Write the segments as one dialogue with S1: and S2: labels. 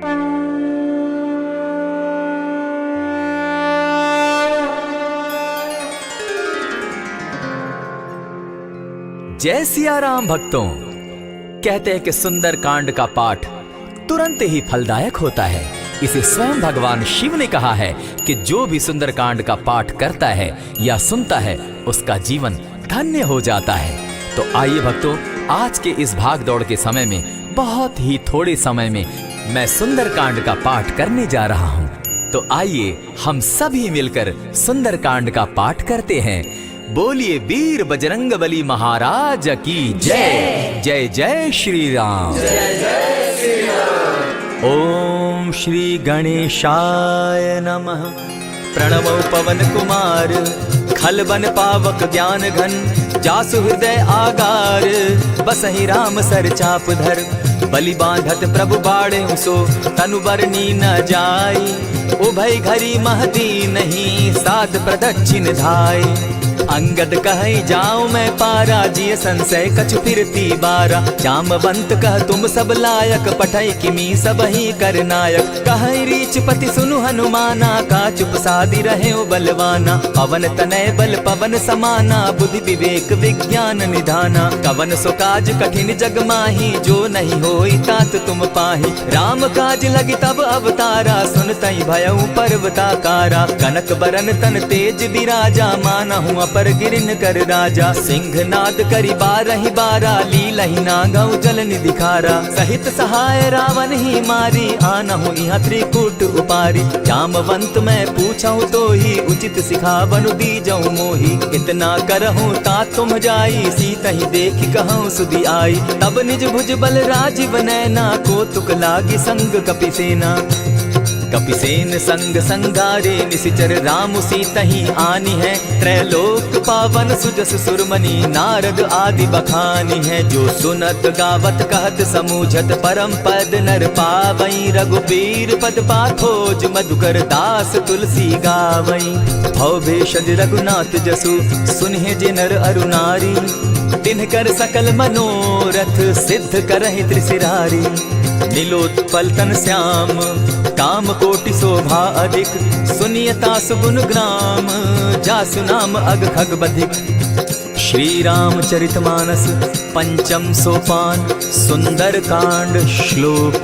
S1: जय सिया राम भक्तों। कहते हैं कि सुंदर कांड का पाठ तुरंत ही फलदायक होता है। इसे स्वयं भगवान शिव ने कहा है कि जो भी सुंदर कांड का पाठ करता है या सुनता है उसका जीवन धन्य हो जाता है। तो आइए भक्तों, आज के इस भाग दौड़ के समय में बहुत ही थोड़े समय में मैं सुंदर कांड का पाठ करने जा रहा हूँ। तो आइए हम सभी मिलकर सुंदर कांड का पाठ करते हैं। बोलिए वीर बजरंगबली महाराज की जय। जय जय श्री राम।
S2: जय जय श्री राम।
S1: ओम श्री गणेशाय नमः। प्रणवो पवन कुमार, खलबन पावक ज्ञान घन, जासु हृदय आगार, बसहि राम सर चाप धर, बलि बांधत प्रभु बाढ़े सो, तनु बरनी न जाई, उभय घरी महदी नहीं, सात प्रदक्षिण धाय। अंगद कहे जाऊं मैं पारा, जिय संशय कछु फिरती बारा, जामवंत कह तुम सब लायक, पठै किमी सब ही कर नायक, कहे रीच पति सुनु हनुमाना, का चुप सादी रहे बलवाना, पवन तनय बल पवन समाना, बुद्धि विवेक विज्ञान निधाना, कवन सो काज कठिन जग माही, जो नहीं होई तात तुम पाही, राम काज लगी तब अवतारा, सुनतई भयउ पर्वताकारा, कनक बरन तन तेज बिराजा, माना हूँ पर गिरिन कर राजा, सिंह नाद करी बारहि बारा, लीलहि नागौ जल निधि खारा, सहित सहाय रावण ही मारी, आनहु इहाँ त्रिकूट उपारी, जामवंत मैं पूछऊं तो ही, उचित सिखावनु दीजऊं मोही, इतना करहूं ता तुम जाई, सीता ही देखी कहूं सुधि आई, तब निज भुज बल राजीव नैना, को तुक लागी संग कपिसेना, कपिसेन संग संगारे, निशिचर राम सीता ही आनी है, त्रैलोक पावन सुजस सुरमणि, नारद आदि बखानी है, जो सुनत गावत कहत समूझत, परम पद नर पावई, रघुबीर पद पाथोज, मधुकर दास तुलसी गावई, भव भेषज रघुनाथ जसु, सुनहि जे नर अरु नारी, तिनकर सकल मनोरथ, सिद्ध करहि त्रिशिरारी, नीलोत्पल तन श्याम, काम कोटि शोभा अधिक, सुनियता सुगुन ग्राम, जासु नाम अग खग बधिक। श्री रामचरितमानस पंचम सोपान, सुंदर कांड श्लोक।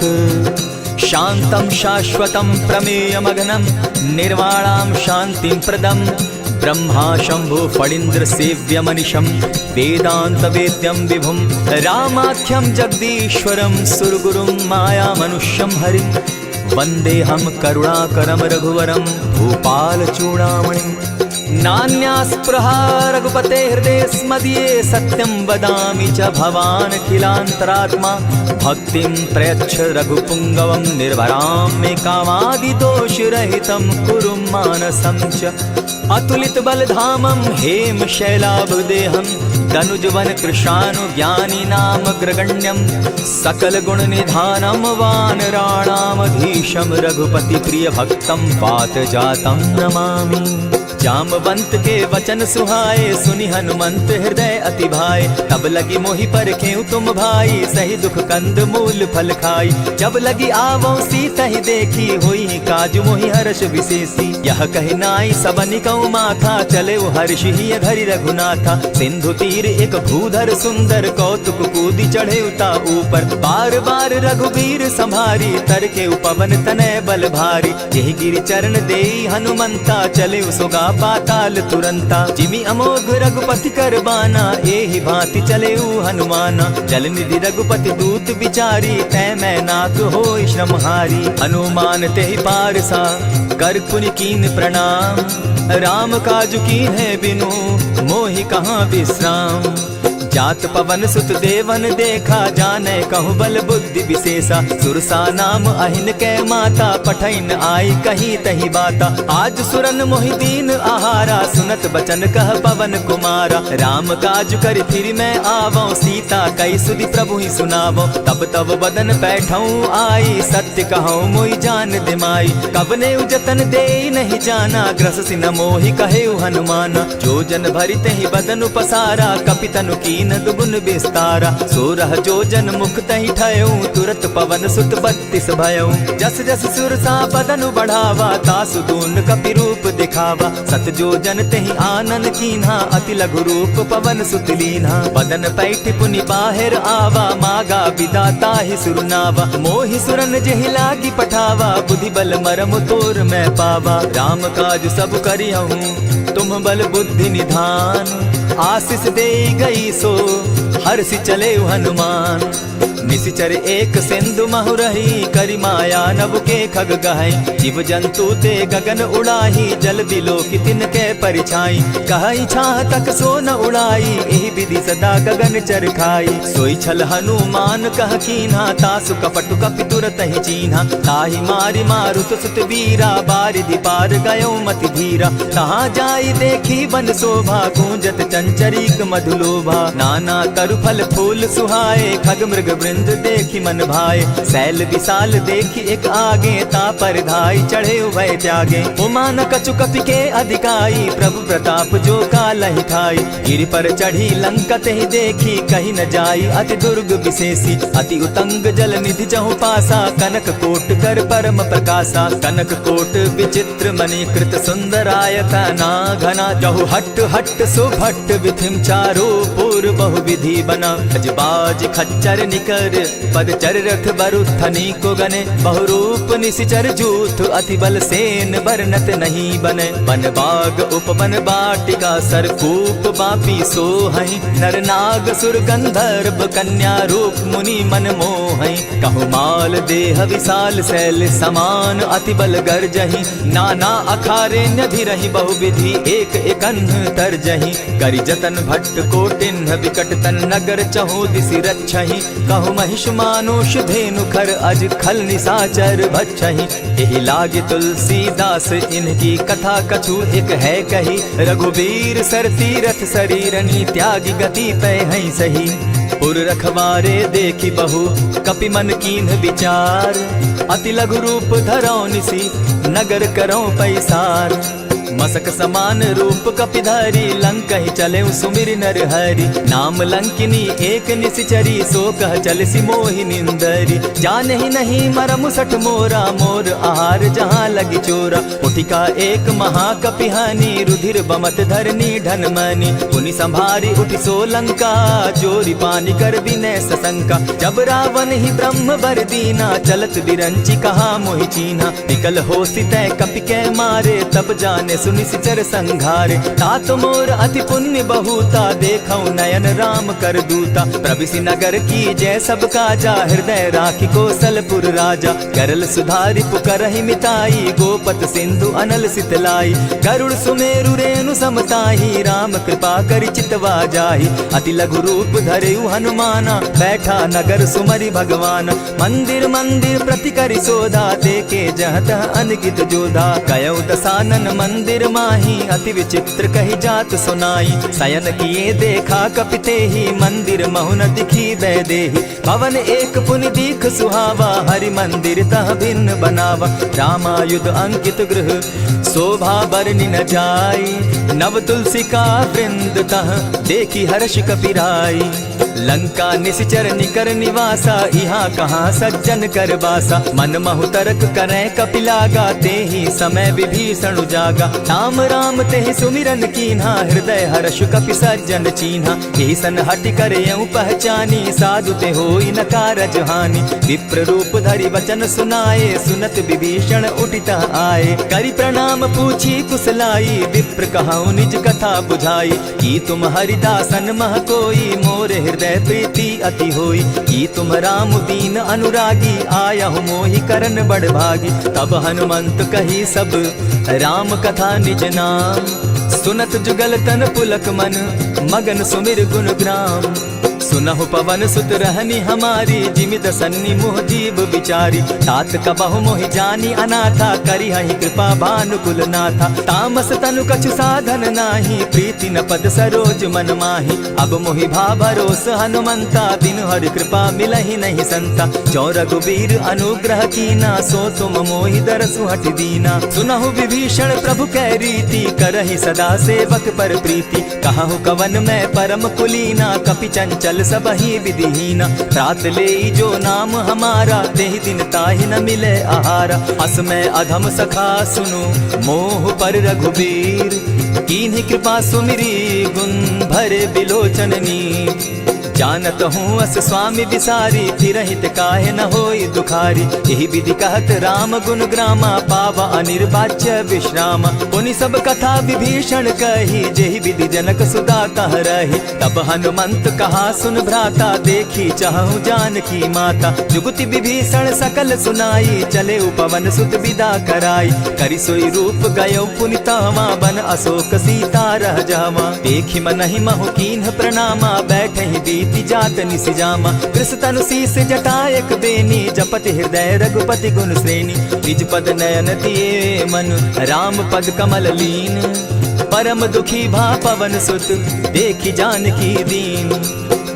S1: शांतम शाश्वतम प्रमेयमगनम, निर्वाणाम शांतिं प्रदम, ब्रह्मा शंभु फणीन्द्र सेव्य मनिशम, वेदांत वेद्यम विभुम, रामाख्यम जगदीश्वरम, सुरगुरुम माया मनुष्यम हरिम, वंदे हम करुणाकरम रघुवरम, भूपाल चूड़ामणिम, नान्यास्पृहा रघुपते हृदय स्मदीये, सत्यं वदामि च भवान् खिलान्तरात्मा, भक्तिं प्रयच्छ रघुपुंगवं, निर्भरां मे कामादिदोषरहितं, कुरु मानसं च अतुलित बलधामं, हेम शैलाभदेहं, दनुजवन कृशानु ज्ञानी नाम ग्रगण्यं, सकल गुण निधानं, वानराणामधीशं, रघुपति प्रिय भक्तं, वात जातं नमामि। जामवंत के वचन सुहाए, सुनि हनुमंत हृदय अति भाए, तब लगी मोहि परखेउ तुम भाई, सही दुख कंद मूल फल खाई, जब लगी आवो सीता ही देखी, होई काज मोहि हर्ष विशेषी, यह कहि नाई सबनि कौ माथा, चले हर्ष ही घरि रघुनाथा, सिंधु तीर एक भूधर सुंदर, कौतुक कूदी चढ़े उता ऊपर, बार बार रघुबीर संभारी, तर के पवन तनय बल भारी, यही गिरि चरण देई हनुमंता, चले सुगा पाताल तुरंता, जिमि अमोघ रघुपति कर बाना, एहि भांति चले हनुमाना, जल निधि रघुपति दूत बिचारी, तै मैं नाथ होई श्रमहारी, हनुमान तेहि पारसा, कर पुनि कीन प्रणाम, राम काज कीन है बिनु, मोहि कहाँ विश्राम, जात पवन सुत देवन देखा, जाने कहु बल बुद्धि विशेषा, सुरसा नाम अहिन कै माता, पठैन आई कही तही बाता, आज सुरन मोहि दीन आहारा, सुनत बचन कह पवन कुमारा, राम काज कर फिर मैं आवो, सीता कई सुधि प्रभु ही सुनावो, तब तब बदन बैठऊं आई, सत्य कहूँ मोहि जान दिमाई, कबने उजतन दे नहीं जाना, ग्रस सिन मोहि कहे हनुमाना, जो जन भरित ही बदन पसारा, कपितनु की कीन दुगुन विस्तारा। 16 जोजन मुख तहि ठयऊ, तुरत पवन सुत 32 भयऊ। जस जस सुर सा बदन बढ़ावा, तासु दून कपि रूप दिखावा। 7 जोजन तेहि आनन कीन्हा, अति लघु रूप पवन सुत लीन्हा। बदन पैठ पुनि बाहिर आवा, मागा विदाता ही सुरनावा। मोहि सुरन जेहि लागी पठावा, बुद्धि बल मरम तोर मैं पावा। राम काज सब करिहूँ, तुम बल बुद्धि निधान। आशीष दे गई सो हर्षि चले हनुमान। निशिचर एक सिंधु महु रही, करि माया नभ के खग गहई। जीव जंतु ते गगन उड़ाही, जल बिलो की तिनके परिछाई। कहई छाह तक सो न उड़ाई, एहि विधि सदा गगन चर खाई। सोई छल हनुमान कह कीन्हा, तासु कपटु कपि तुरत ही चीन्हा। ताहि मारि मारुत सुत वीरा, बारिधि पार गयो मति धीरा। तहाँ जाई देखी वन शोभा, गूंजत चंचरीक मधुलोभा। नाना तरु फल फूल सुहाए, खग मृग वृंद देखी मन भाए। शैल विशाल देखी एक आगे, ता पर धाई चढ़े उभय त्यागे। उमान कछु कपि के अधिकाई, प्रभु प्रताप जो कालहि ठाई। गिरि पर चढ़ी लंका तेहि देखी, कहीं न जाई अति दुर्ग विशेषी। अति उतंग जल निधि जहु पासा, कनक कोट कर परम प्रकाशा। कनक कोट विचित्र मणिकृत सुंदरायता ना घना। जहु हट हट सुभट विधिम चारो पूर बहु विधि बना। अजबाज खच्चर निकर पदचर रथ बरुथनी को गने। बहुरूप निशिचर जूथ, अति बल सेन बरनत नहीं बने। बन बाग उपवन बाटिका, सरकूप बापी सोहई। नर नाग सुर गंधर्व, कन्या रूप मुनि मन मोहई। कहु माल देह विशाल शैल समान, अति बल गर्जहि। नाना अखारे न्यधिरहि, बहुविधि एक एकन्ह तरजहि। करि जतन भट्ट कोटिन्ह, विकट तन नगर चहु दिसि रक्षहि। कहु महिष मानुष धेनु खर, अज खल निशाचर भक्षहि। एहि लागे तुलसीदास, इनकी कथा कछु एक है कही। रघुवीर सर तीरथ शरीरनी, त्यागी गति पै हई सही। पुर रखवारे देखी बहु, कपि मन कीन्ह विचार। अति लघु रूप धरौ निसी, नगर करौ पैसार। मसक समान रूप कपिधारी, लंकहि चले सुमिर नर हरि। नाम लंकिनी एक निशिचरी, सो कह चल सी मोहि निंदरी। जानहि नहीं मरम सठ मोरा, मोर आहार जहाँ लगी चोरा। उठिका एक महाकपिहानी, रुधिर बमत धरनी ढन मनी। पुनि संभारी उठि सो लंका, जोरी पानी कर विनय सशंका। जब रावण ही ब्रह्म बर दीना, चलत बिरंची कहा मोहि चीन्हा। निकल हो सितै कपि कै मारे, तब जाने सुनि सिचर संघारे। तात मोर अति पुण्य बहुता, देखौ नयन राम कर दूता। प्रविशि नगर की जय सब काजा, हृदय राखी कौशलपुर राजा। करल सुधारि पुकरहि मिताई, गोपत सिंधु अनल सितलाई। गरुड़ सुमेरु रेणु समताही, राम कृपा करि चितवा जाहि। अति लघु रूप धरेउ हनुमाना, बैठा नगर सुमरि भगवान। मंदिर मंदिर प्रति करि सोधा, देखे जहत अनगित जोधा। गयौ दसानन मंदिर माही, अति विचित्र कही जात सुनाई। शयन किए देखा कपिते ही, मंदिर महु न दिखी वैदेही। भवन एक पुनि दीख सुहावा, हरि मंदिर तह भिन्न बनावा। रामायुध अंकित गृह, शोभा बरनि न जाई। नव तुलसी का वृंद तह, देखी हर्ष कपिराई। लंका निशिचर निकर निवासा, यहाँ कहाँ सज्जन कर बासा। मन महु तरक करै कपिलागा, तेहि समय विभीषण जागा। राम राम तेहि सुमिरन कीन्हा, हृदय हर्ष कपि सज्जन चीन्हा। एहि सन हटि कर यूं पहचानी, साधु ते होई न कारज हानि। विप्र रूप धरि वचन सुनाए, सुनत विभीषण उठित आए। करि प्रणाम पूछी कुशलाई, विप्र कहऊँ निज कथा बुझाई। की तुम हरिदासन मह कोई, मोर हृदय प्रीति अति होई। की तुम राम दीन अनुरागी, आयहु मोहि करन बड़ भागी। तब हनुमंत कही सब राम कथा निज नाम। सुनत जुगल तन पुलक मन, मगन सुमिर गुण ग्राम। सुनहु पवन सुत रहनी हमारी, जिमि दसन्नी मोह जीव विचारी। तात कबहु मोहि जानी अनाथा, करी हहि कृपा भानुकुल नाथा। तामस तनु कछु साधन नाही, प्रीति न पद सरोज मन माही। अब मोहि भा भरोस हनुमंता, बिनु हरि कृपा मिलहि नहीं संता। जो रघुबीर अनुग्रह कीना, सो तुम मोहि दरसु हठ दीना। सुनहु विभीषण प्रभु कै रीति, करहि सदा सेवक पर प्रीति। कहु कवन मैं परम कुलीना, कपि चंचल सबहि विधिहीना। त्रात लेई जो नाम हमारा, तेहि दिन ताहि न मिले आहारा। अस मैं अधम सखा सुनु, मोह पर रघुबीर। कीन्ही कृपा सुमिरी, गुण भरे बिलोचन नीर। जानत हूँ अस स्वामी विसारी, फिरहित काहे न होई दुखारी। यही विधि कहत राम गुण ग्रामा, पावा अनिर्वाच्य विश्राम। पुनि सब कथा विभीषण कही, जेहि विधि जनक सुता कह रही। तब हनुमंत कहा सुन भ्राता, देखी चाहूँ जानकी माता। जुगति विभीषण सकल सुनाई, चले उपवन सुत विदा कराई। करि सोई रूप गयो पुनि तहवा, बन अशोक सीता रह जावा। देखी मनहि महु कीन्ह प्रणामा, बैठे ही जात निसिजामा। कृष तनु शीस जटायक बेनी, जपति हृदय रघुपति गुण श्रेणी। निज पद नयन दिए मन, राम पद कमल लीन। परम दुखी भा पवन सुत, देखी जानकी दीन।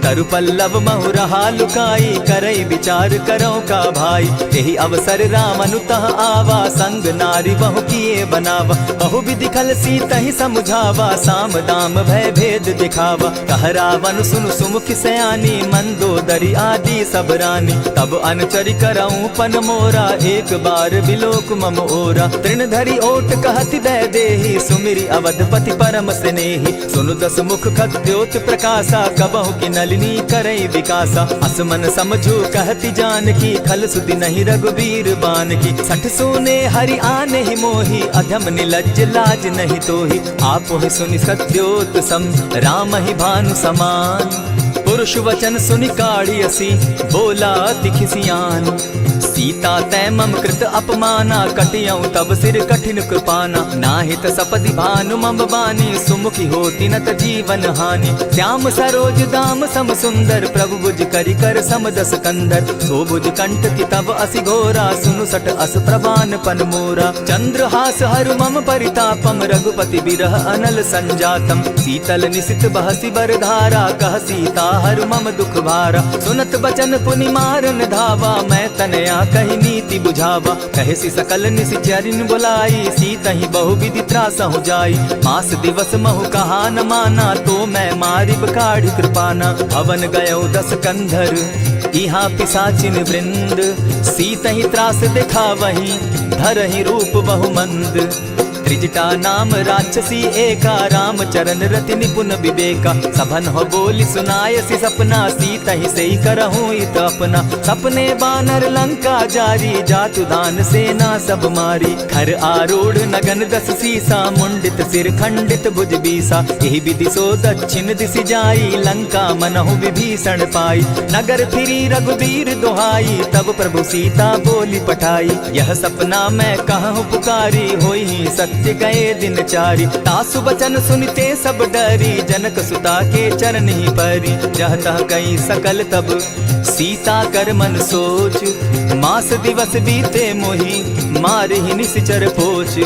S1: तरु पल्लव महु रहा लुकाई, करई विचार करो का भाई। यही अवसर राम अनुतः आवा, संग नारी बहु किए बनावा। बहु विधि खल सीतहि समुझावा, साम दाम भय भेद दिखावा। कह रावण सुनु सुमुख सयानी, मंदोदरी आदि सब रानी। तब अनुचरि करऊं पन मोरा, एक बार बिलोक मम ओरा। तृण धरि ओट कहति दय देहि, सुमिरि अवधपति परम स्नेही। सुनु दस मुख खद्योत प्रकाशा, कबहु कि नलिनी करई विकासा। असमन समझो कहति जानकी, खल सुधि नहीं रघुबीर बान की। सठ सोने हरि आने ही मोही, अधम निलज्ज लाज नहीं तोही। आपो ही सुनि सत्योत सम, राम ही भानु समान। पुरुष वचन सुनि काढ़ियसी, बोला अति खिसियान। सीता तै मम कृत अपमाना, कटियऊं तब सिर कठिन कृपाना। नाहित सपदि भानु मम बानी, सुमुखी होती न त जीवन हानि। श्याम सरोज दाम सम सुंदर, प्रभु बुझ करि कर समदस कंदर। सो बुझ कंठ की तब असि घोरा, सुनु सट अस प्रवान पन मोरा। चंद्रहास हरु मम परितापम, रघुपति बिरह अनल संजातम। शीतल निशित बहसी बरधारा, कह सीता हरु मम दुख भारा। सुनत बचन पुनि मारन धावा, मैं तनया कही नीति बुझावा। कहसी सकल निशिचरिन बुलाई, सीतहि बहु विधि त्रासहु जाई। मास दिवस महु कहा न माना, तो मैं मारिब काढ़ी कृपाना। भवन गयो दस कंधर, इहाँ पिशाचिन वृंद। सीतहि त्रास दिखावहि, धरहि रूप बहु मंद। त्रिजटा नाम राक्षसी एका, राम चरण रति निपुण विवेका। सभन हो बोली सुनायसी सपना, सीतहि सेई करहूँ इत अपना। सपने बानर लंका जारी, जातु दान सेना सब मारी। खर आरूढ़ नगन दस सीसा, मुंडित सिर खंडित भुज बीसा। यही विधि सो दक्षिण दिशि जाई, लंका मनहु विभीषण पाई। नगर फिरी रघुबीर दुहाई, तब प्रभु सीता बोली पठाई। यह सपना मैं कहूँ पुकारी, होई सत्य गए दिन चारी। तासु बचन सुनते सब डरी, जनक सुता के चरण ही परी। जह तह गई सकल तब, सीता कर मन सोच। मास दिवस बीते मोही, मारे ही निश्चर पोच।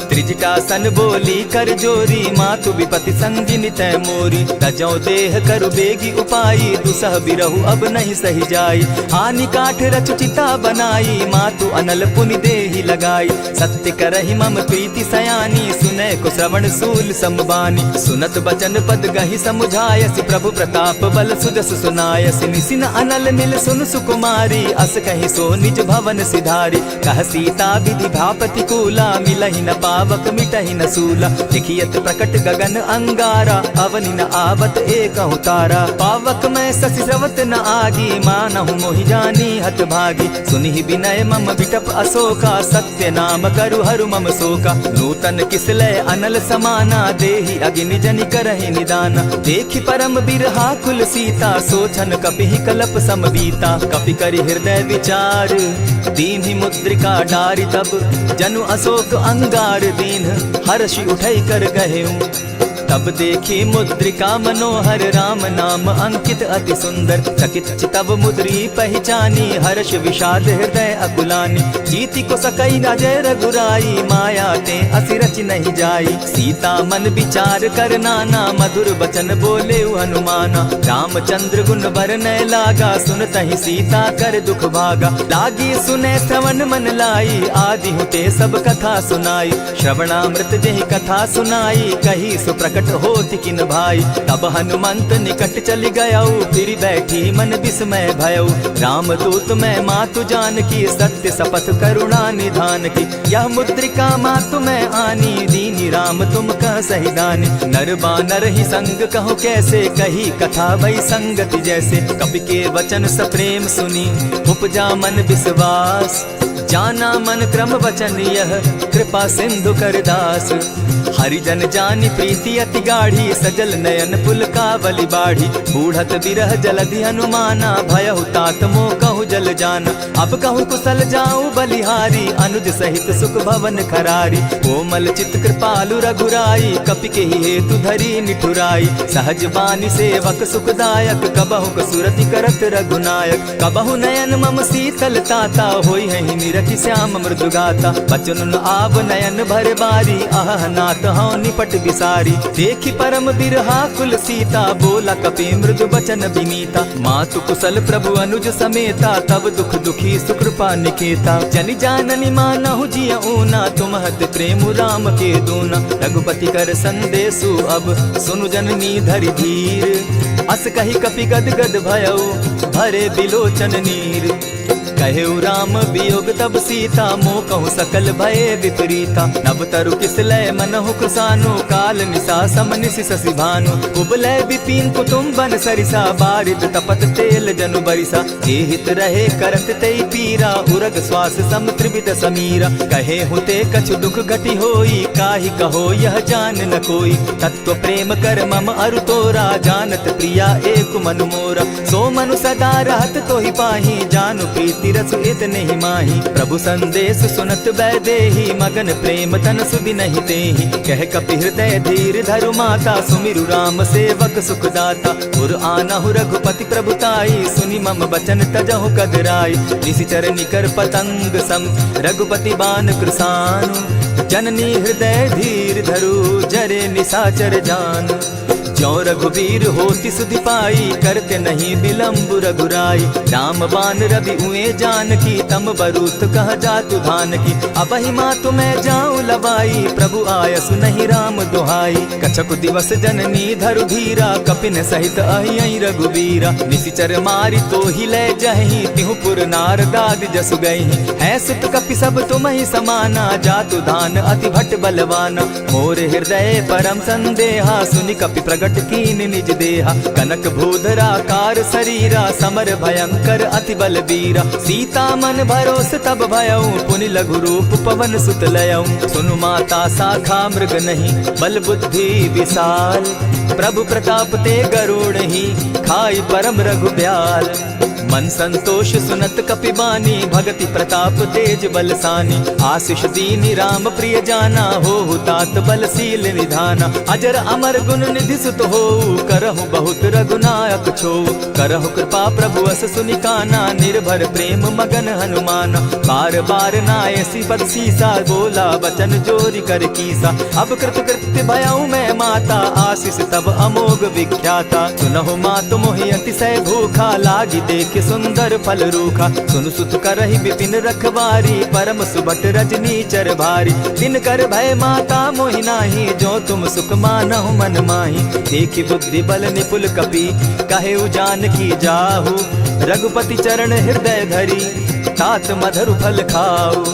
S1: त्रिजटा सन बोली कर जोरी, मातु विपति संगिनी तै मोरी। तजौ देह करु बेगी उपाई, दुसह बिरहु अब नहीं सही जाई। हानि काठ रच चिता बनाई, मातु अनल पुनि देहि लगाई। सत्य करहि मम प्रीति सयानी, सुनै को श्रवण सूल समबानी। सुनत बचन पद गहि समुझायसि, प्रभु प्रताप बल सुजस सुनायसि। निसिन अनल मिल सुन सुकुमारी, अस कहि सो निज भवन सिधारी। कह सीता विधि भापति कूला, मिलहि न पावक मिटहि न सूला। लिखियत प्रकट गगन अंगारा, अवनि न आवत एकहु तारा। पावक मैं शशि स्रवत न आगी, मानहु मोहि जानी हत भागी। सुनिहि विनय मम विटप अशोका, सत्य नाम करु हरु मम शोका। नूतन किसलय अनल समाना, देहि अगिनि जनि करहि निदाना। देखि परम बिरहा कुल सीता, सोचन कपिहि कलप समबीता। कपि करि हृदय विचार, दीन्हि मुद्रिका डारि तब। जनु अशोक अंगार दीन, हर्षि उठै कर गहेऊ। तब देखी मुद्रिका मनोहर राम नाम अंकित अति सुंदर। चकित चितव मुद्री पहचानी हर्ष विषाद हृदय अकुलानी। जीति को सकई अजय रघुराई माया ते असि रच नहीं जाई। सीता मन विचार कर नाना मधुर बचन बोले हनुमाना। रामचंद्र गुण बरनय लागा सुनतहि सीता कर दुख भागा। लागी सुने श्रवण मन लाई आदि हुते सब कथा सुनाई। श्रवणामृत जेहि कथा सुनाई कही सुप्रकट होति किन भाई। तब हनुमंत निकट चली गयऊ फिर बैठी मन विस्मय भयऊ। राम दूत मैं मातु जान की सत्य शपथ करुणा निधान की। यह मुद्रिका मातु मैं आनी दीनी राम तुम कह सही दानी। नर बानर ही संग कहो कैसे कही कथा भई संगति जैसे। कपि के वचन सप्रेम सुनी उपजा मन विश्वास। जाना मन क्रम वचन यह कृपा सिंधु कर दास। हरिजन जानी प्रीति अति गाढ़ी सजल नयन पुलकावली बाढ़ी। बूढ़त बिरह जलधि हनुमाना भयहु तात मोह कहु जल जाना। अब कहु कुशल जाऊं बलिहारी अनुज सहित सुख भवन खरारी। कोमल चित कृपालु रघुराई कपि के ही हेतु धरी निठुराई। सहज बानी सेवक सुखदायक कबहु कसुरति करत रघुनायक। कबहु नयन मम शीतल ताता होई है निरखि श्याम मृदु गाता। बचन आव नयन भर बारी आह नाथ हौ निपट बिसारी। देखी परम बिरहा कुल सीता बोला कपि मृदु बचन विनीता। मातु कुशल प्रभु अनुज समेता तब दुख दुखी सुकृपा निकेता। जनि जाननी मानहु जिय ऊना तुम हत प्रेम राम के दूना। रघुपति कर संदेशु अब सुनु जननी धरि धीर। अस कही कपि गद गद भयऊ भरे बिलोचन नीर। कहेउ राम वियोग तब सीता मोह कहु सकल भये विपरीता। नव तरु किसलय मनहु कुसानु काल निशा सम निशि शशि भानु। उबलय विपिन कुटुम्बन सरिसा बारिद तपत तेल जनु बरिसा। जे हित रहे करत तेई पीरा उरग श्वास सम त्रिविध समीरा। कहे हुते कछु दुख घटी होई काहि कहो यह जान न कोई। तत्व प्रेम कर मम अरु तोरा जानत प्रिया एक मनु मोरा। सो मनु सदा रहत तोहि पाही जानु प्रीति रसु इतने ही माही। प्रभु संदेश सुनत बैदेही मगन प्रेम तन सुधि नहीं देही। कह कपि हृदय धीर धरु माता सुमिरु राम सेवक सुखदाता। उर आनहु रघुपति प्रभुताई सुनि मम बचन तजहु कदराई। निशिचर निकर पतंग सम रघुपति बान कृसानु। जननी हृदय धीर धरु जरे निशाचर जान। ज्यों रघुवीर होति सुधि पाई करते नहीं विलम्ब रघुराई। राम बान रवि उए जान की तम बरूथ कह जातु धान की। अबहि मातु मैं जाऊं लवाई प्रभु आयसु नहीं राम दुहाई। कछक दिवस जननी धरु धीरा कपिन सहित अहि रघुवीरा। निशिचर मारी तो ही ले जहि तिहुपुर नारदादि जसु गई। है सुत कपि सब तुम ही समाना जातु धान अति भट बलवाना। मोर हृदय परम संदेहा सुनि कपि प्रगट कीन निज देहा। कनक भूधरा कार शरीरा समर भयंकर अति बलबीरा। सीता मन भरोस तब भयऊ पुनि लघु रूप पवन सुत लयऊ। सुनु माता शाखा मृग नहीं बल बुद्धि विशाल। प्रभु प्रताप ते गरुड़ ही खाई परम रघु ब्याल। मन संतोष सुनत कपि बानी भगति प्रताप तेज बलसानी। आशीष दीनी राम प्रिय जाना हो तात बलशील निधाना। अजर अमर गुण निधि सुत हो करहु बहुत रघुनायक छो। करहु कृपा प्रभु अस सुनिकाना निर्भर प्रेम मगन हनुमाना। बार बार नायसी पद सीसा बोला वचन जोरी कर कीसा। अब कृत कृत्य भयऊ मैं माता आशीष तब अमोघ विख्याता। सुनहु मातु मोहि अतिशय भूखा लागी देख सुंदर फल रूखा। सुन सुत करहि विपिन रखवारी परम सुबट रजनी चर भारी। दिन कर भय माता मोहि नाही जो तुम सुख मानहु मन माही। देखि बुद्धि बल निपुल कपि कहे जान की जाहु। रघुपति चरण हृदय धरी तात मधुर फल खाऊ।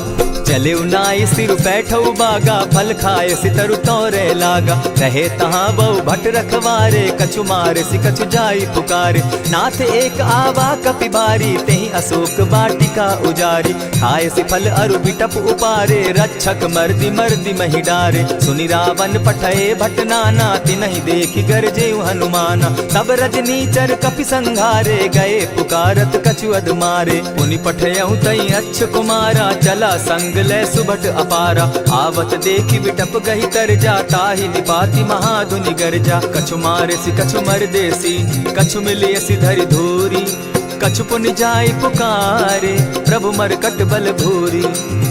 S1: चले नाई सिर बैठऊ बागा फल खाए सितरु तोरे लागा। रहे तहाँ बहु भट रखवारे कछु मारे सि कछु जाई पुकारे। नाथ एक आवा कपि बारी तेहि अशोक वाटिका उजारी। खाए सि फल अरु बिटप उपारे रक्षक मर्दि मर्दि महि डारे। सुनि रावण पठये भट नाना तिनहि देखि गरजे हनुमाना। तब रजनी चर कपि संघारे गए पुकारत कछु अध मारे। पुनि पठयहु तई अच्छ कुमारा चला संग लय सुभट अपारा। आवत देखी विटप गही तर जाता ही निपाति महाधुनि गर्जा। कछु मारेसी कछु मर देसी कछु मिलियसी धरि धूरी। कछु पुनि जाय पुकारे प्रभु मरकट बल भूरी।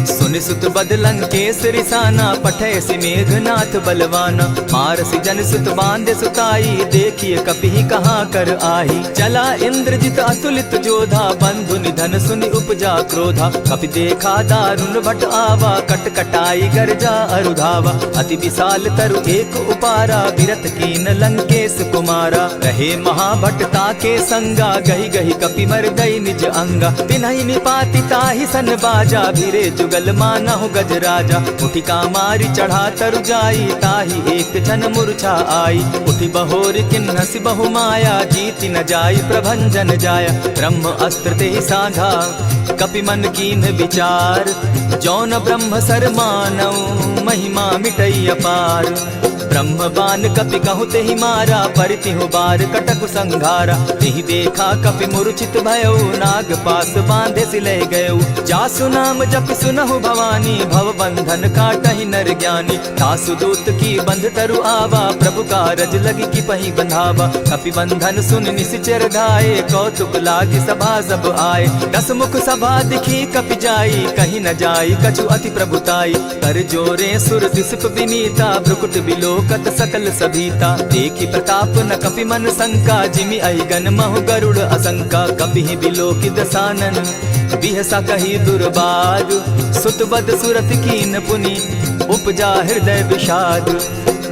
S1: सुनि सुत बद लंकेश रिसाना पठैसी मेघनाथ बलवाना। मारसी जन सुत बांधे सुताई देखिए कपि कहाँ कर आही। चला इंद्रजित अतुलित जोधा बंधु निधन सुनि उपजा क्रोधा। कपि देखा दारुण भट आवा कट कटाई गर्जा अरुधावा। अति विशाल तरु एक उपारा विरत कीन लंकेश कुमारा। रहे महाभट ताके संगा गही गही कपि मर गई निज अंगा। तिन्हि निपाति ताहि सन बाजा भीरे जुगल मानहु गजराजा। उठी कामारी चढ़ा तरु जाई ताहि एक जन मूर्छा आई। उठी बहोर किन्नसी बहु माया जीति न जाई प्रभंजन जाया। ब्रह्म अस्त्र ते साधा कपि मन कीन विचार। जौन ब्रह्म सर मानव महिमा मिटई अपार। ब्रह्म बान कपि कहु तेहि मारा परितिहु बार कटकु संघारा। तेहि देखा कपि मूर्छित भयो नाग पास बांधे सिले गयो। जासु नाम जपि सुनहु भवानी भव बंधन काटहि नर ज्ञानी। तासु दूत की बंध तरु आवा प्रभु कारज लगी की पही बंधावा। कपि बंधन सुन निश्चर धाये कौतुक लागी सभा सब आए। दस मुख सभा दिखी कपि जाई कहीं न जाई कछु अति प्रभुताई। कर जोरे सुर दिसप विनीता भ्रुकुट बिलो कत सकल सभीता। देखी प्रताप न कपि मन शंका जिमि अहिगन महु गरुड़ असंका। कपि बिलोकि दसानन बिहसा कही दुर्बाद। सुत बद सुरत कीन पुनि उपजा हृदय विषाद।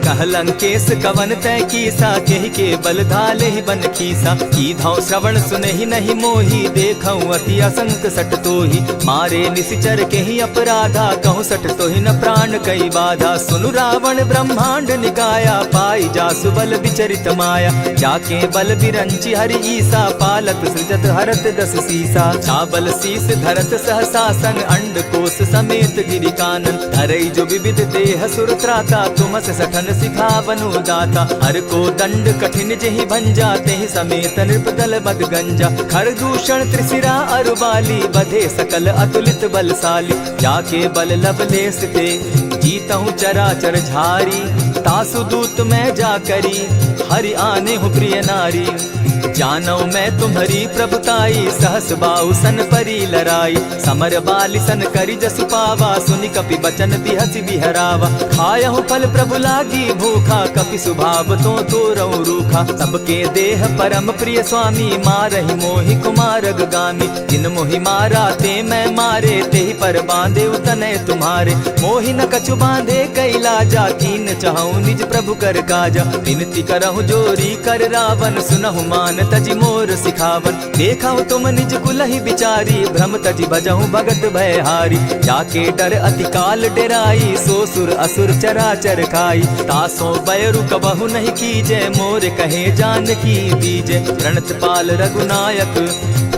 S1: कह लंकेश कवन तय कीसा केहि के बल धाले ही बन खीसा। की धाव श्रवण सुने ही नहीं मोही देखऊं अति असंक सट तोही। मारे निशिचर के ही अपराधा कहूँ सट तो ही न प्राण कई बाधा। सुनु रावण ब्रह्मांड निकाया पाई जासु बल विचरित माया। जाके बल बिरंची हरि ईसा पालत सृजत हरत दस सीसा। चाबल शीस धरत सहसासन अंड कोश समेत गिरि कानन। धरई जो विविध देह सुर त्राता तुमस सठन सिखावनु दाता। हर को दंड कठिन जेहि भंजा तेहि समेत नृपदल बद गंजा। खर दूषण त्रिशिरा अरुबाली बधे सकल अतुलित बलशाली। जाके बल लवलेस ते जीतहु चराचर झारी। तासु दूत मैं जा करी हरि आने हूँ प्रिय नारी। जानो मैं तुम्हारी प्रभुताई सहस बाहु सन परी लराई। समर बाली सन करी जसु पावा सुनि कपि बचन बिहसि बिहरावा। खायहु फल प्रभु लागी भूखा कपि सुभाव तो तोरहु रूखा। सबके देह परम प्रिय स्वामी मारहि मोहि कुमारग गामी। जिन मोहि मारा ते मैं मारे तेहि पर बांधे उतने तुम्हारे। मोहि न कछु बांधे कैलाजा कीन चाहूं निज प्रभु कर काजा। विनती करहु जोरी कर रावण सुनहु मान तजी मोर सिखावन। देखा तुम निज कुलहि बिचारी भ्रम तजी भजहु भगत भयहारी। जाके डर अति काल डेराई सो सुर असुर चराचर खाई। तासो बैरु कबहु नहीं कीजे मोर कहे जानकी बीजे। प्रणत पाल रघुनायक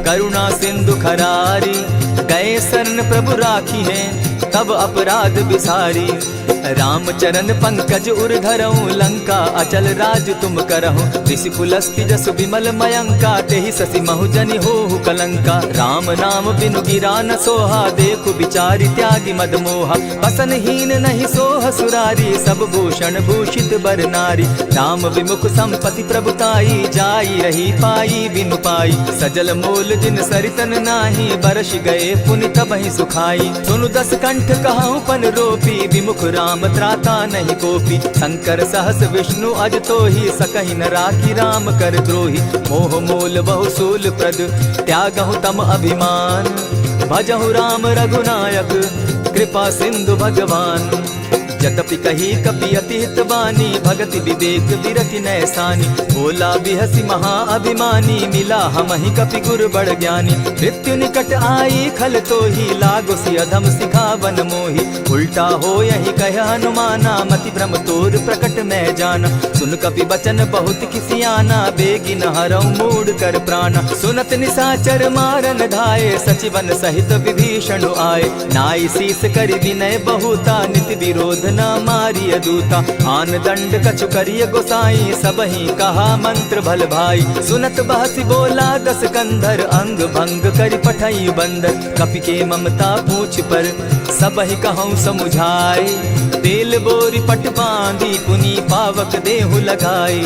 S1: करुणा सिंधु खरारी। गए शरण प्रभु राखी है तब अपराध बिसारी। रामचरण पंकज उर धरऊं लंका अचल राज तुम करहूं। ऋषि पुलस्ति जस विमल मयंका तेहि ससि महु जनि होहु कलंका। राम नाम बिनु गिरा न सोहा देखु बिचारी त्यागी मद मोहा। बसन हीन नहीं सोह सुरारी सब भूषण भूषित बर नारी। राम विमुख संपति प्रभुताई जाई रही पाई बिनु पाई। सजल मोल जिन सरितन नाही बरस गए पुनि तबहि सुखाई। सुनु दस कंठ कहूं पन रोपी विमुख राम त्राता नहीं कोपी। शंकर सहस विष्णु अज तो ही सकहि न राखी राम कर द्रोही। मोह मोल बहु सूल प्रद त्यागहु तम अभिमान। भजहु राम रघुनायक कृपा सिंधु भगवान। जतपि कही कपि अति हित बानी भगति विवेक विरति नैसानी। बोला बिहसी महा अभिमानी मिला हमहि कपि गुर बड़ ज्ञानी। मृत्यु निकट आई खल तो ही लागो सि अधम सिखावन मोही। उल्टा हो यही कह हनुमाना मति भ्रम तोर प्रकट मैं जाना। सुन कपि बचन बहुत किसियाना बेगी न हरऊ मूड कर प्राणा। सुनत निशाचर मारन धाये सचिवन सहित विभीषण आए। नाई शीस करि विनय बहुता नित विरोध न मारिय दूता। आन दंड कछु करिय गोसाई, सबहि कहा मंत्र भल भाई। सुनत बहसी बोला दस कंधर, अंग भंग करि पठई बंदर। कपि के ममता पूछ पर, सबहि कहूँ समुझाए। तेल बोरी पट बांधी, पुनि पावक देहु लगाई।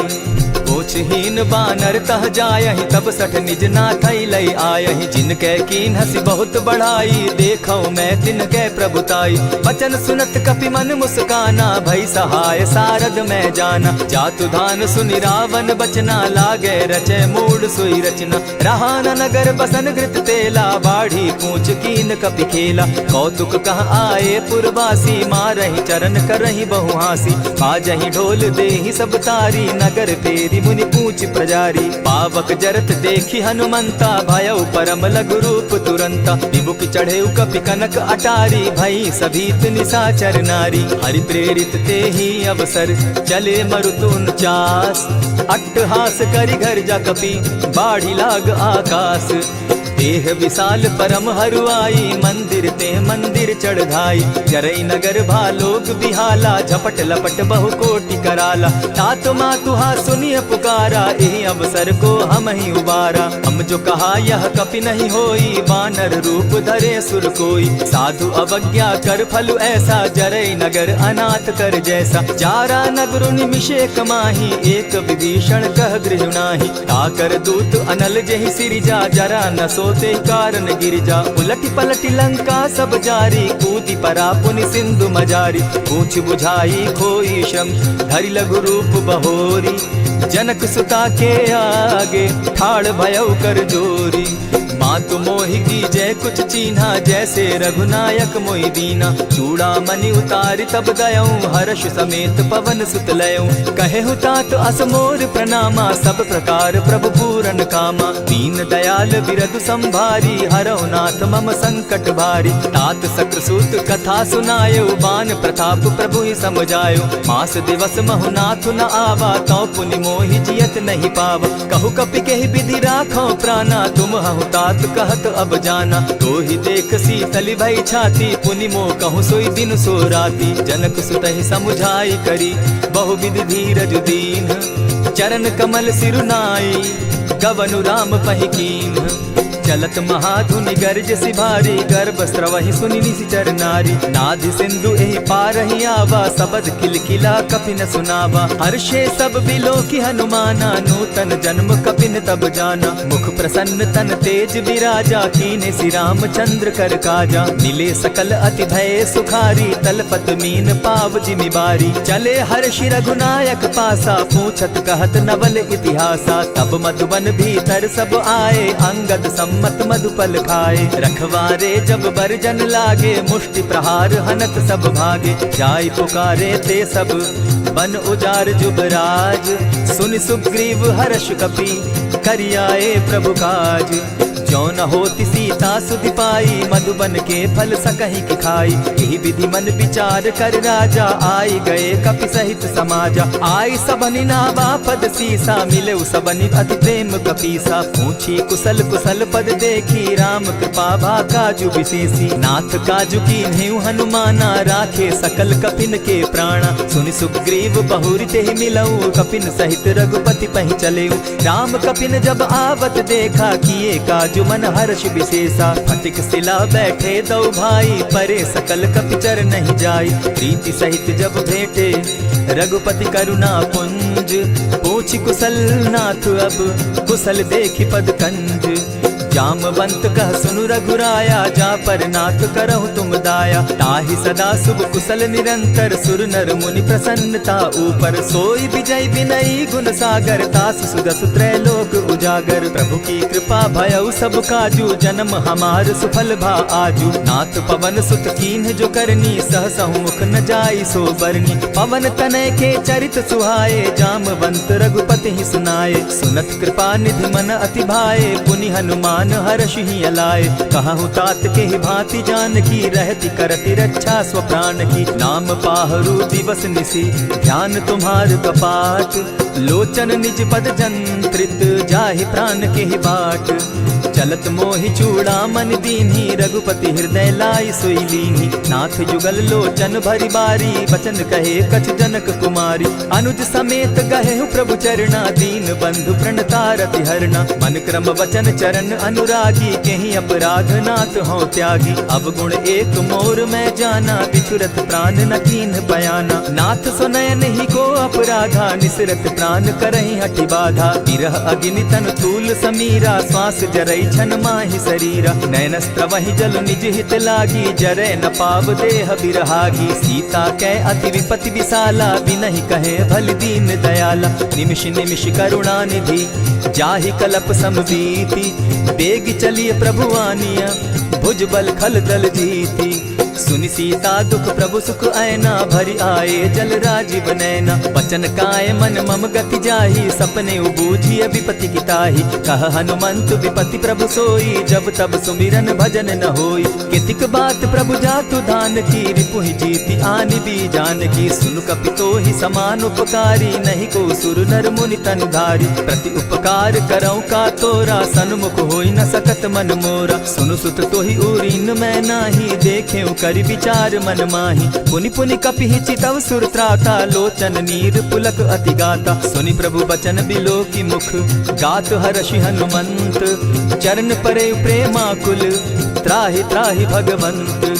S1: पूछहीन बानर तह जायहि, तब सठ निज नाथ लई आयहि। जिनके कीन हसी बहुत बढ़ाई, देखौ मैं तिनके प्रभुताई। बचन सुनत कपि मन मुस्काना, भई सहाय सारद मैं जाना। जातु धान सुनि रावण बचना, लागे रचे मूड सोई रचना। रहा न नगर बसन घृत तेला, बाढ़ी पूछ कीन कपि खेला। कौतुक कह आए पुरवासी, मारहि चरण करहि बहु हासी। बाजहि ढोल देहि सब तारी, नगर फेरी मुनि पूछ प्रजारी। पावक जरत देखी हनुमंता, भयउ परम लघु रूप तुरंता। विमुख चढ़े कपि कनक अटारी, भई सभीत निशाचर नारी। हरि प्रेरित ते ही अवसर, चले मरुतुन चास। अट्टहास करि घर जा कपि, बाढ़ी लाग आकाश। देह विशाल परम हरुआई, मंदिर ते मंदिर चढ़ाई। जरई नगर भालोक बिहाला, झपट लपट बहु कोटि कराला। तात मातुहा सुनिय पुकारा, एहि अवसर को हम ही उबारा। हम जो कहा यह कपि नहीं होई, बानर रूप धरे सुर कोई। साधु अवज्ञा कर फल ऐसा, जरई नगर अनाथ कर जैसा। जारा नगर निमिषे कमाही, एक विभीषण कह गृह नाही। ताकर दूत अनल जहि सिरिजा, जरा न सोते कारण गिरिजा। उलटी पलटी लंका सब जारी, कूदी परा पुनि सिंधु मजारी। पूछ बुझाई खोई श्रम, धरि लघु रूप बहोरी। जनक सुता के आगे, ठाड़ भयउ कर जोरी। मातु मोहि की जय कुछ चीन्हा, जैसे रघुनायक मोहि दीना। चूड़ामणि उतारि तब दयऊं, हर्ष समेत पवन सुत लयऊं। कहे तात असमोर प्रणामा, सब प्रकार प्रभु पूरन कामा। दीन दयाल बिरदु संभारी, हरौ नाथ मम संकट भारी। तात सक्रसूत कथा सुनायो, बान प्रताप प्रभु ही समझायो। मास दिवस महु नाथ न आवा, तौ पुनि मोहि जियत नहीं पावा। कहु कपि केहि विधि राखो प्राणा, तुम हहु तात कहत अब जाना। तो ही देख शीतल भई छाती, पुनि मोह कहूँ सोई दिन सो राती। जनक सुतहि समुझाई करी, बहु विधि धीरज दीन। चरण कमल सिरुनाई, गवनु राम पहि कीन। चलत महाधुनि गर्ज सिभारी, गर्भ स्रवहि सुनि निशिचर नारी। नादि सिंधु एहि पारहि आवा, सबद किलकिला कपि न सुनावा। हर्षे सब बिलोकी हनुमाना, नूतन जन्म कपि न तब जाना। मुख प्रसन्न तन तेज विराजा, कीने श्री रामचंद्र कर काजा। मिले सकल अति भय सुखारी, तलपत मीन पाव जिमि बारी। चले हर्षि रघुनायक पासा, पूछत कहत नवल इतिहासा। तब मधुबन भीतर सब आए, अंगद मत मधुपल खाए। रखवारे जब बरजन लागे, मुष्टि प्रहार हनत सब भागे। जाय पुकारे ते सब, बन उजार जुबराज। सुनि सुग्रीव हर्ष कपि, करियाए प्रभु काज। जो न होती सीता सुधि पाई, मधुबन के फल सकहि की खाई। यही विधि मन विचार कर राजा, आई गए कपि सहित समाजा। आई सबनि नावा पद सीसा, मिले सबनि अति प्रेम कपीसा। पूछी कुशल कुशल पद देखी, राम कृपा भा काजु विशेषी। नाथ काजु कीन्हेउ हनुमाना, राखे सकल कपिन के प्राणा। सुनि सुग्रीव बहुरि तेहि मिलऊ, कपिन सहित रघुपति पहि चलेऊ। राम कपिन जब आवत देखा, किए काजु मन हर्ष विशेषा। फटिक सिला बैठे दो भाई, परे सकल कपिचर नहीं जाई। प्रीति सहित जब भेटे, रघुपति करुणा पुंज। पूछ कुशल नाथ अब, कुशल देखि पद कंज। जामवंत कह सुनु रघुराया, जा पर नाथ करहु तुम दाया। ताहि सदा शुभ कुशल निरंतर, सुर नर मुनि प्रसन्नता ऊपर। सोई विजय विनयी गुण सागर, तास सुदस त्रैलोक उजागर। प्रभु की कृपा भयउ सब काजू, जन्म हमार सुफल भा आजू। नाथ पवन सुत कीन्ह जो करनी, सहसहु मुख न जाई सो बरनी। पवन तनय के चरित सुहाए, जामवंत रघुपति ही सुनाए। सुनत कृपा निधि मन अति भाए, पुनि हनुमान हर्ष ही अलाए। कहूँ तात के ही भांति जानकी, रहती करती रक्षा स्व प्राण की। नाम पाहरु दिवस निसी, ध्यान तुम्हार कपाट। लोचन निज पद जंत्रित, जाहि प्राण के ही बाट। चलत मोहि चूड़ामन दीन्ही, रघुपति हृदय लाई सोई लीन्ही। नाथ जुगल लोचन भरी बारी, बचन कहे कछ जनक कुमारी। अनुज समेत गहे प्रभु चरणा, दीन बंधु प्रणतारति हरना। मन क्रम वचन चरण अनुरागी, केहि अपराध नाथ हो त्यागी। अब गुण एक मोर मैं जाना, बिचुरत प्राण न कीन्ह बयाना। नाथ सुनयन ही को अपराधा, निसरत प्राण करहि हठि बाधा। विरह अग्नि तन तूल समीरा, श्वास जरई छन माहि शरीरा। नयनस्त्र वहि जल निज हित लागी, जरै न पाव देह बिरहागी। सीता कै अति विपति विशाला, बिनहि कहे भल दीन दयाला। निमिष निमिष करुणा निधि, जाहि कलप समबीति। बेग चलिए प्रभु आनिया, भुज बल खल दल जीती। सुनि सीता दुख प्रभु सुख ऐना, भरि आए जल राजीव नैना। बचन काय मन मम गति जाहि, सपने बूझिय विपति की ताहि। कह हनुमंत विपति प्रभु सोई, जब तब सुमिरन भजन न होई। कितिक बात प्रभु जातु धान की, रिपुहि जीति आनि भी जान की। सुन कपितोहि समान उपकारी, नहीं को सुर नर मुनि तन धारी। प्रति उपकार करौ का तोरा, सन्मुख होई न सकत मन मोरा। सुनु सुत तोहि उरीन मैं नाही, देखे करि विचार मन माही। पुनि पुनि कपिहि चितव सुर त्राता, लोचन नीर पुलक अति गाता। सुनि प्रभु बचन बिलो की मुख, गात हर्षि हनुमंत। चरण परे प्रेमाकुल, त्राहि त्राहि भगवंत।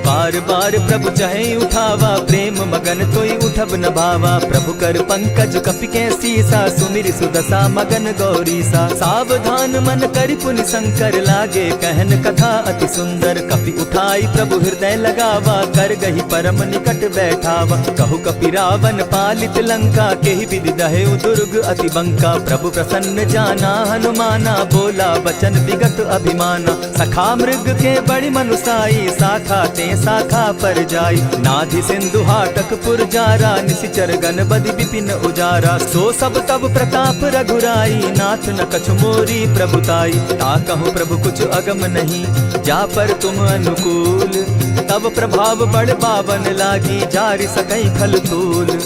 S1: बार बार प्रभु चहे उठावा, प्रेम मगन तोई उठब न भावा। प्रभु कर पंकज कपि के सीसा, सुमिर सुदशा मगन गौरीसा। सावधान मन करि पुनि शंकर, लागे कहन कथा अति सुंदर। कपि उठाई प्रभु हृदय लगावा, कर गही परम निकट बैठावा। कहु कपि रावण पालित लंका, केहि विधि दहेउ दुर्ग अति बंका। प्रभु प्रसन्न जाना हनुमाना, बोला बचन विगत अभिमाना। सखा मृग के बड़ी मनुसाई, साखा ते शाखा पर जाई। नाधि सिंधु हाटक पुर जारा, निशिचर गण बदि विपिन उजारा। सो सब तब प्रताप रघुराई, नाथ न कछु मोरी प्रभुताई। ताकहु प्रभु कुछ अगम नहीं, जा पर तुम अनुकूल। तब प्रभाव बड़ पावन लागी, जारि सकई खल तूल।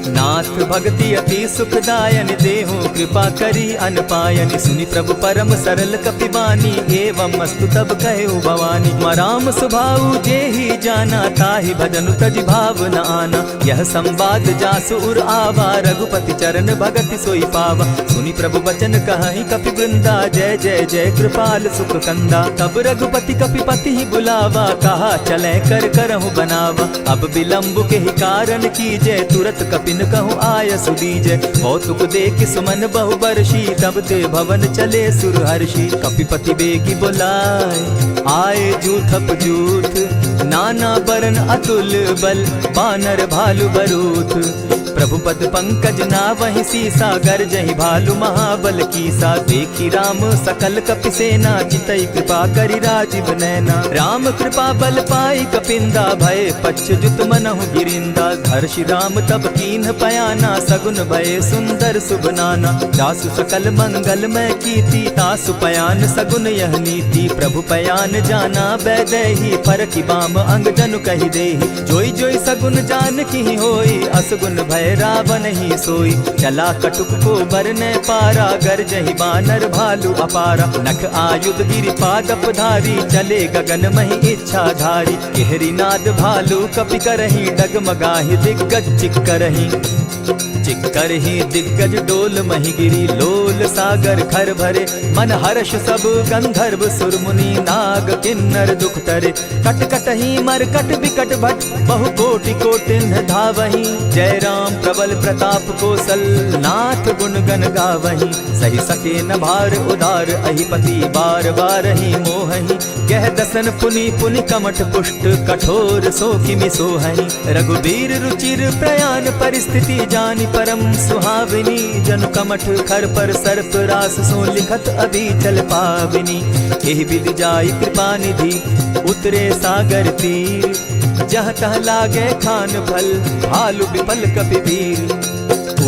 S1: नाथ भक्ति अति सुखदायन, देहु कृपा करी अनपायन। सुनि प्रभु परम सरल कपिबानी, एवं मस्तु तब कहेउ भवानी। मराम सुभाऊ जेहि जाना, ताहि भजनु तजि भाव न आना। यह संवाद जासु उर आवा, रघुपति चरण भगति सोई पावा। सुनि प्रभु बचन कहहि कपि वृंदा, जय जय जय कृपाल सुख कंदा। तब रघुपति कपिपति ही बुलावा, कहा चले कर करहु बनावा। अब विलंब के ही कारण कीजय, तुरत कपिन कहूँ आय सुदीजय। कौतुक देख सुमन बहु बरसी, तब ते भवन चले सुर हर्षि। कपिपति बेगी बुलाए, आए जूथप जूथ। नाना बरन अतुल बल, बानर भालु बरूथ। प्रभु पद पंकज नावहि सीसा, गरजहि भालु महाबल कीसा। देखी राम सकल कपि सेना, चितई कृपा करि राजीव नैना। राम कृपा बल पाई कपिंदा, भय पच्युत मनहु गिरिंदा। हर्षि राम तब कीन्ह पयाना, सगुन भय सुंदर शुभ नाना। जासु सकल मंगलमय कीर्ति, तासु पयान सगुन यह नीति। प्रभु पयान जाना बैदेही, फरकि बाम अंग जनु कहि देहि। जोई जोई सगुन जान की होई, असगुन भय रावण ही सोई। चला कटुक को बरने पारा, गरजहि बानर भालु अपारा। नख आयुध गिरिपादप धारी, चले गगन महि इच्छा धारी। केहरी नाद भालु कपि करहि, डगमगाहि दिग्गज चिक्करहि। चिक्करहि दिग्गज डोल महि गिरी, लोल सागर खर भरे। मन हर्ष सब गंधर्व सुर मुनि, नाग किन्नर दुख तरे। कट कटहि मरकट बिकट भट, बहु कोटि कोटिन्ह धावहि। जय राम प्रबल प्रताप कौशल, नाथ गुण गण गावहि। सही सके न भार उदार, अहिपति बार बार ही मोहहि। कह दसन पुनि पुनि कमठ पुष्ट, कठोर सो किमि सोहहि। रघुबीर रुचिर प्रयाण परिस्थिति, जानि परम सुहाविनी। जनु कमठ खर पर सर्प रास, सो लिखत अभी चल पाविनी। एहि विधि जाई कृपा निधि, उतरे सागर तीर। जहाँ तह लागे खान फल, भालु विपल कपि वीर।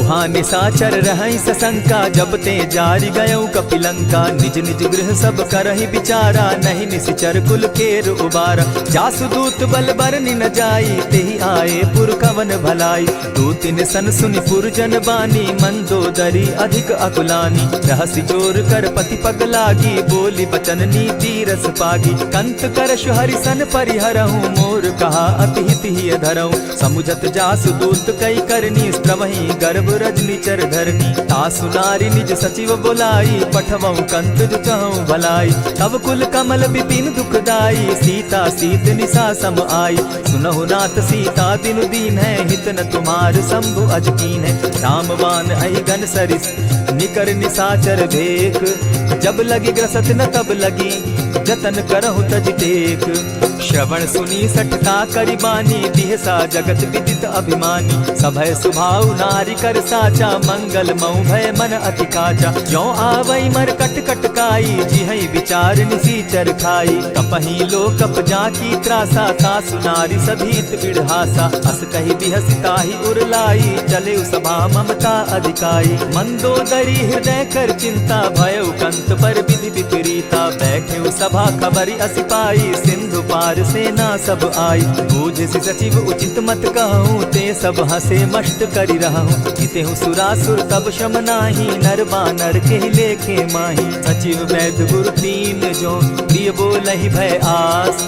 S1: उहाँ निशाचर रहई सशंका, जब ते जारी गयऊ कपिलंका। निज निज गृह सब करहि विचारा, नहीं निशिचर कुल केर उबारा। जासु दूत बल बरनि न जाई, तेहि आए पुर कवन भलाई। दूतिन सन सुनि पुरजन बानी, मंदोदरी अधिक अकुलानी। रहसि जोर कर पति पग लागी, बोली बचन नीति रस पागी। कंत करश हरिसन परिहरहूँ, मोर कहा अति हित ही धरऊँ। समुझत जासु दूत कई करनी, स्त्रवहि गर्भ रजनी चर धरनी। तासु नारी निज सचिव बोलाई, पठवऊँ कंत जो चहऊँ भलाई। तब कुल कमल विपिन दुखदाई, सीता सीत निशा सम आई। सुनहु नाथ सीता दिनु दीन है, हित न तुम्हार शंभु अजकीन है। रामबान अहिगन सरिस निकर निशाचर भेक, जब लगी ग्रसत न तब लगी, जतन करहु तज टेक। श्रवण सुनी सठता करिबानी, दिहसा जगत विदित अभिमानी। सभय सुभाव नारी कर साचा, मंगल मऊ भय मन अति काचा। जो आवई मर कट कट काई, जिहई विचार निसीचर खाई। कपही लो कप जाकी त्रासा, तासु नारी सभीत बिढ़ासा। अस कही बिहसिता ही उरलाई, चले सभा ममता अधिकाई। मंदोदरी हृदय कर चिंता, भयउ कंत पर विधि विपरीता। बैठे सभा खबरी असी पाई, सिंधु पार सेना सब आई। बूझसि सचिव उचित मत कहूँ, ते सब हसे मष्ट करि रहूँ। जितेहु सुरासुर तब शम नाही, नर बानर के लेखे माही। सचिव वैद्य गुरु तीन जो, प्रिय बोलहि भय आस।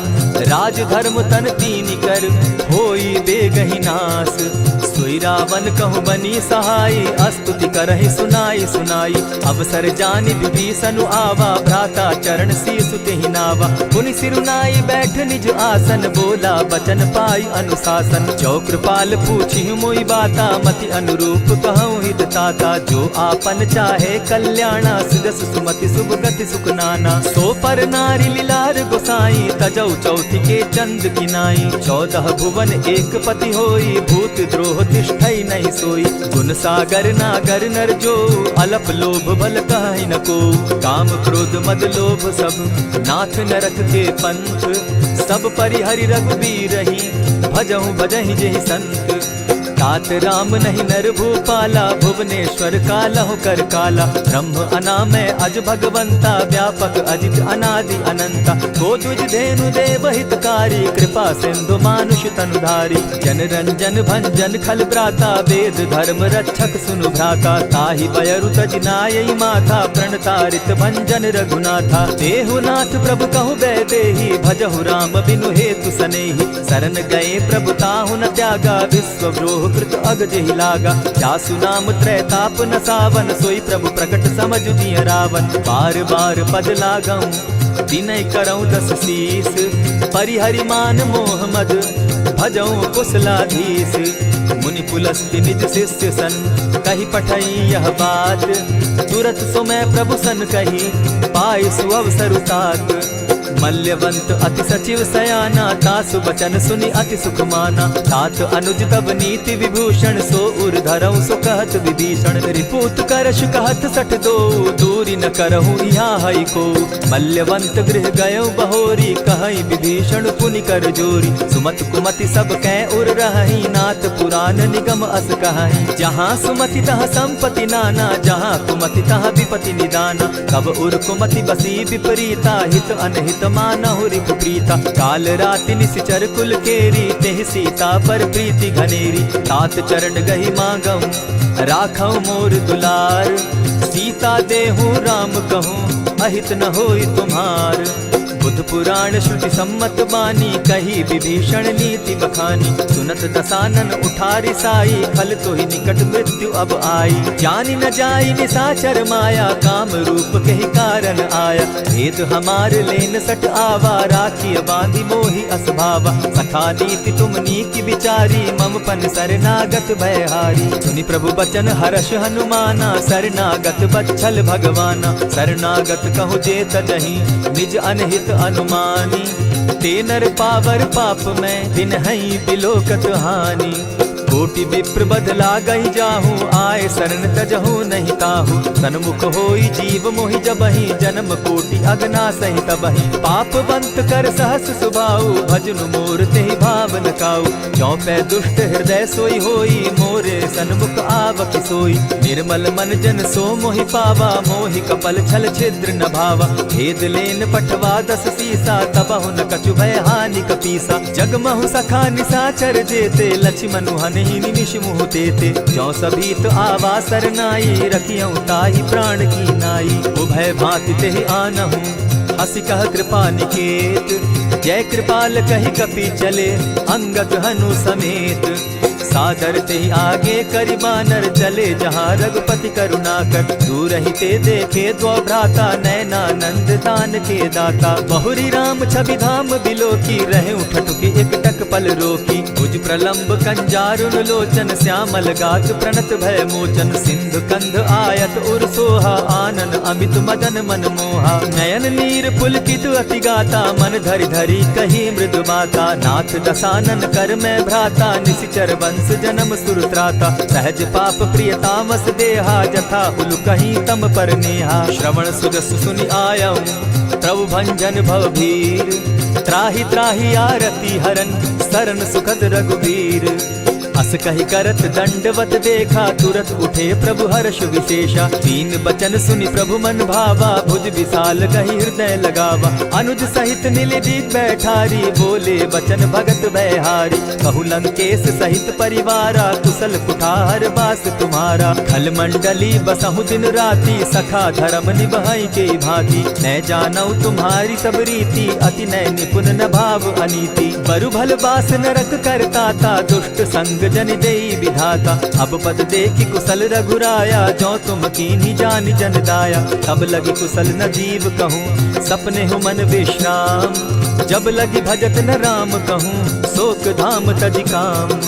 S1: राज धर्म तन तीन कर, होई बेगहि नास। सोई रावण कहु बनी सहाय, स्तुति करहि सुनाई सुनाई। अवसर जानि विभीषण आवा, भ्राता चरण शीसु तेहि नावा। पुनि सिरुनाई बैठ निज आसन, बोला बचन पाई अनुशासन। जो कृपाल पूछि मोई बाता, मति अनुरूप कहूँ हित ताता। जो आपन चाहे कल्याणा, सिदस सुमति शुभ गति सुख नाना। सो पर नारी लीलार गोसाई, तजौ चौथि के चंद किनाई। 14 भुवन एक पति होई, भूत द्रोह तिष्ठई नहीं सोई। गुण सागर नागर नर जो, अलप लोभ बल कहि न को। काम क्रोध मद लोभ सब, नाथ नरक के पंथ। सब परिहरि रघुबीरहि, भजहु भजहि जेहि संत। तात राम नहीं नर भूपाला, भुवनेश्वर कालहु कर काला। ब्रह्म अनामय अज भगवंता, व्यापक अजित अनादि अनंता। को तुझ धेनु देव हितकारी, कृपा सिंधु मानुष तनुधारी। जन रंजन भंजन खल भ्राता, वेद धर्म रक्षक सुनु भ्राता। ताहि बयरु तज नायई माथा, प्रणतारित भंजन रघुनाथा। देहुनाथ प्रभु कहु बैदेहि, भजहु राम बिनु हेतु सनेहि। शरण गए प्रभु ताहु न त्यागा, विश्वव्रोह कृत अग जेहि लागा। जासु नाम त्रैताप न सावन, सोई प्रभु प्रकट समझ दिय रावण। बार बार पद लागऊं, विनय करऊं 10 शीस। परिहरि मान मोह मद, भजऊं कुशलाधीश। मुनि पुलस्त्य निज शिष्य सन, कही पठई यह बात। तुरत सो मैं प्रभु सन कही, पाई सुअवसर तात। मल्यवंत अति सचिव सयाना, तासु बचन सुनि अति सुख माना। तात अनुज तब नीति विभूषण, सो उर धरऊं सो कहत विभीषण। रिपुत करश कहत सठ दो, दूरी न करहूँ यहाँ हई को। मल्यवंत गृह गयऊ बहोरी, कहई विभीषण पुनि कर जोरी। सुमत कुमति सब कै उर रहई, नाथ पुराण निगम अस कहई। जहाँ सुमति तहाँ संपत्ति नाना, जहाँ कुमति तहाँ विपति निदाना। कब उर कुमति बसी विपरीता, हित अनहित मानहु रिपु प्रीता। काल राति निशिचर कुल केरी, तेहि सीता पर प्रीति घनेरी। तात चरण गहि मांगऊं, राखऊं मोर दुलार। सीता देहूं राम कहूं, अहित न होई तुम्हार। बुद्ध पुराण श्रुति सम्मत बानी, कही विभीषण नीति बखानी। सुनत दसानन उठारी साई, खल तो ही निकट मृत्यु अब आई। जानी न जाई निशाचर माया, काम रूप के ही कारण आया। भेद हमार लेन सट आवा, राखी बांधी मोहि असभावा। सखा नीति तुम नीति विचारी, मम पन शरणागत भयहारी। सुनि प्रभु बचन हर्ष हनुमाना, शरणागत बच्छल भगवाना। शरणागत कहु जे तजहि, निज अनहित अनुमानी। ते नर पावर पाप में, दिन हई बिलोकत हानि। कोटि विप्र बदला गई जाहू, आए शरण तजहू नहीं ताहू। सन्मुख होई जीव मोहि जबहि, जन्म कोटि अगना सही तबहि। पापवंत कर सहस सुभाऊ, भजनु मोर तेहि भाव न काऊ। चौपै दुष्ट हृदय सोई होई, मोरे सन्मुख आवक सोई। निर्मल मन जन सो मोहि पावा, मोहि कपल छल छिद्र न भावा। भेद लेन पठवा 10 सीसा, तबहु न कछु भय हानि कपीसा। जगमहु सखा निसाचर जेते, लक्ष्मनु हनहि निमिष मुह तेते। जौ सभीत आवा सरनाई, रखियौ ताहि प्राण की नाई। उभय भांति तेहि आनहु, हसी कह कृपा निकेत। जय कृपाल कहि कपि चले, अंगद हनु समेत। सादर ते आगे करि बानर चले, जहाँ रघुपति करुणा कर। दूर ही ते देखे द्वौ भ्राता, नैनानंद दान के दाता। बहुरी राम छवि धाम बिलोकी, रहे ठठुकी एक टक पल रोकी। भुज प्रलंब कंजारुन लोचन, श्यामल गात प्रणत भय मोचन। सिंधु कंध आयत उर सोहा, आनन अमित मदन मन मोहा। नयन नीर पुलकित अति गाता, मन धरि धरि कही मृदु बाता। नाथ दसानन कर मैं भ्राता, निशिचर वंश जन्म सुरत्राता। सहज पाप प्रिय तामस देहा, जथा उलु कहीं तम पर नेहा। श्रवण सुजस सुनि आयऊ, प्रभु भंजन भव भीर। त्राहि त्राहि आरती हरन, सरन सुखद रघुबीर। अस कहि करत दंडवत देखा, तुरत उठे प्रभु हर्ष विशेषा। दीन बचन सुनि प्रभु मन भावा, भुज विशाल कहि हृदय लगावा। अनुज सहित नीलदीप बैठारी, बोले बचन भगत भयहारी। कहु लंकेश सहित परिवारा, कुशल कुठार बास तुम्हारा। खल मंडली बसहु दिन राति, सखा धर्म निभाई के भांति। मैं जानौ तुम्हारी सब रीति, अति नय निपुण न भाव अनीति। बरु भल बास नरक करताता, दुष्ट संग जन देई विधाता। अब पद देखि कुशल रघुराया, जो तुम कीन्ही जानि जन दाया। तब लगी कुशल न जीव कहूँ, सपने हो मन विश्राम। जब लगी भजत न राम कहूँ, शोक धाम तजि काम।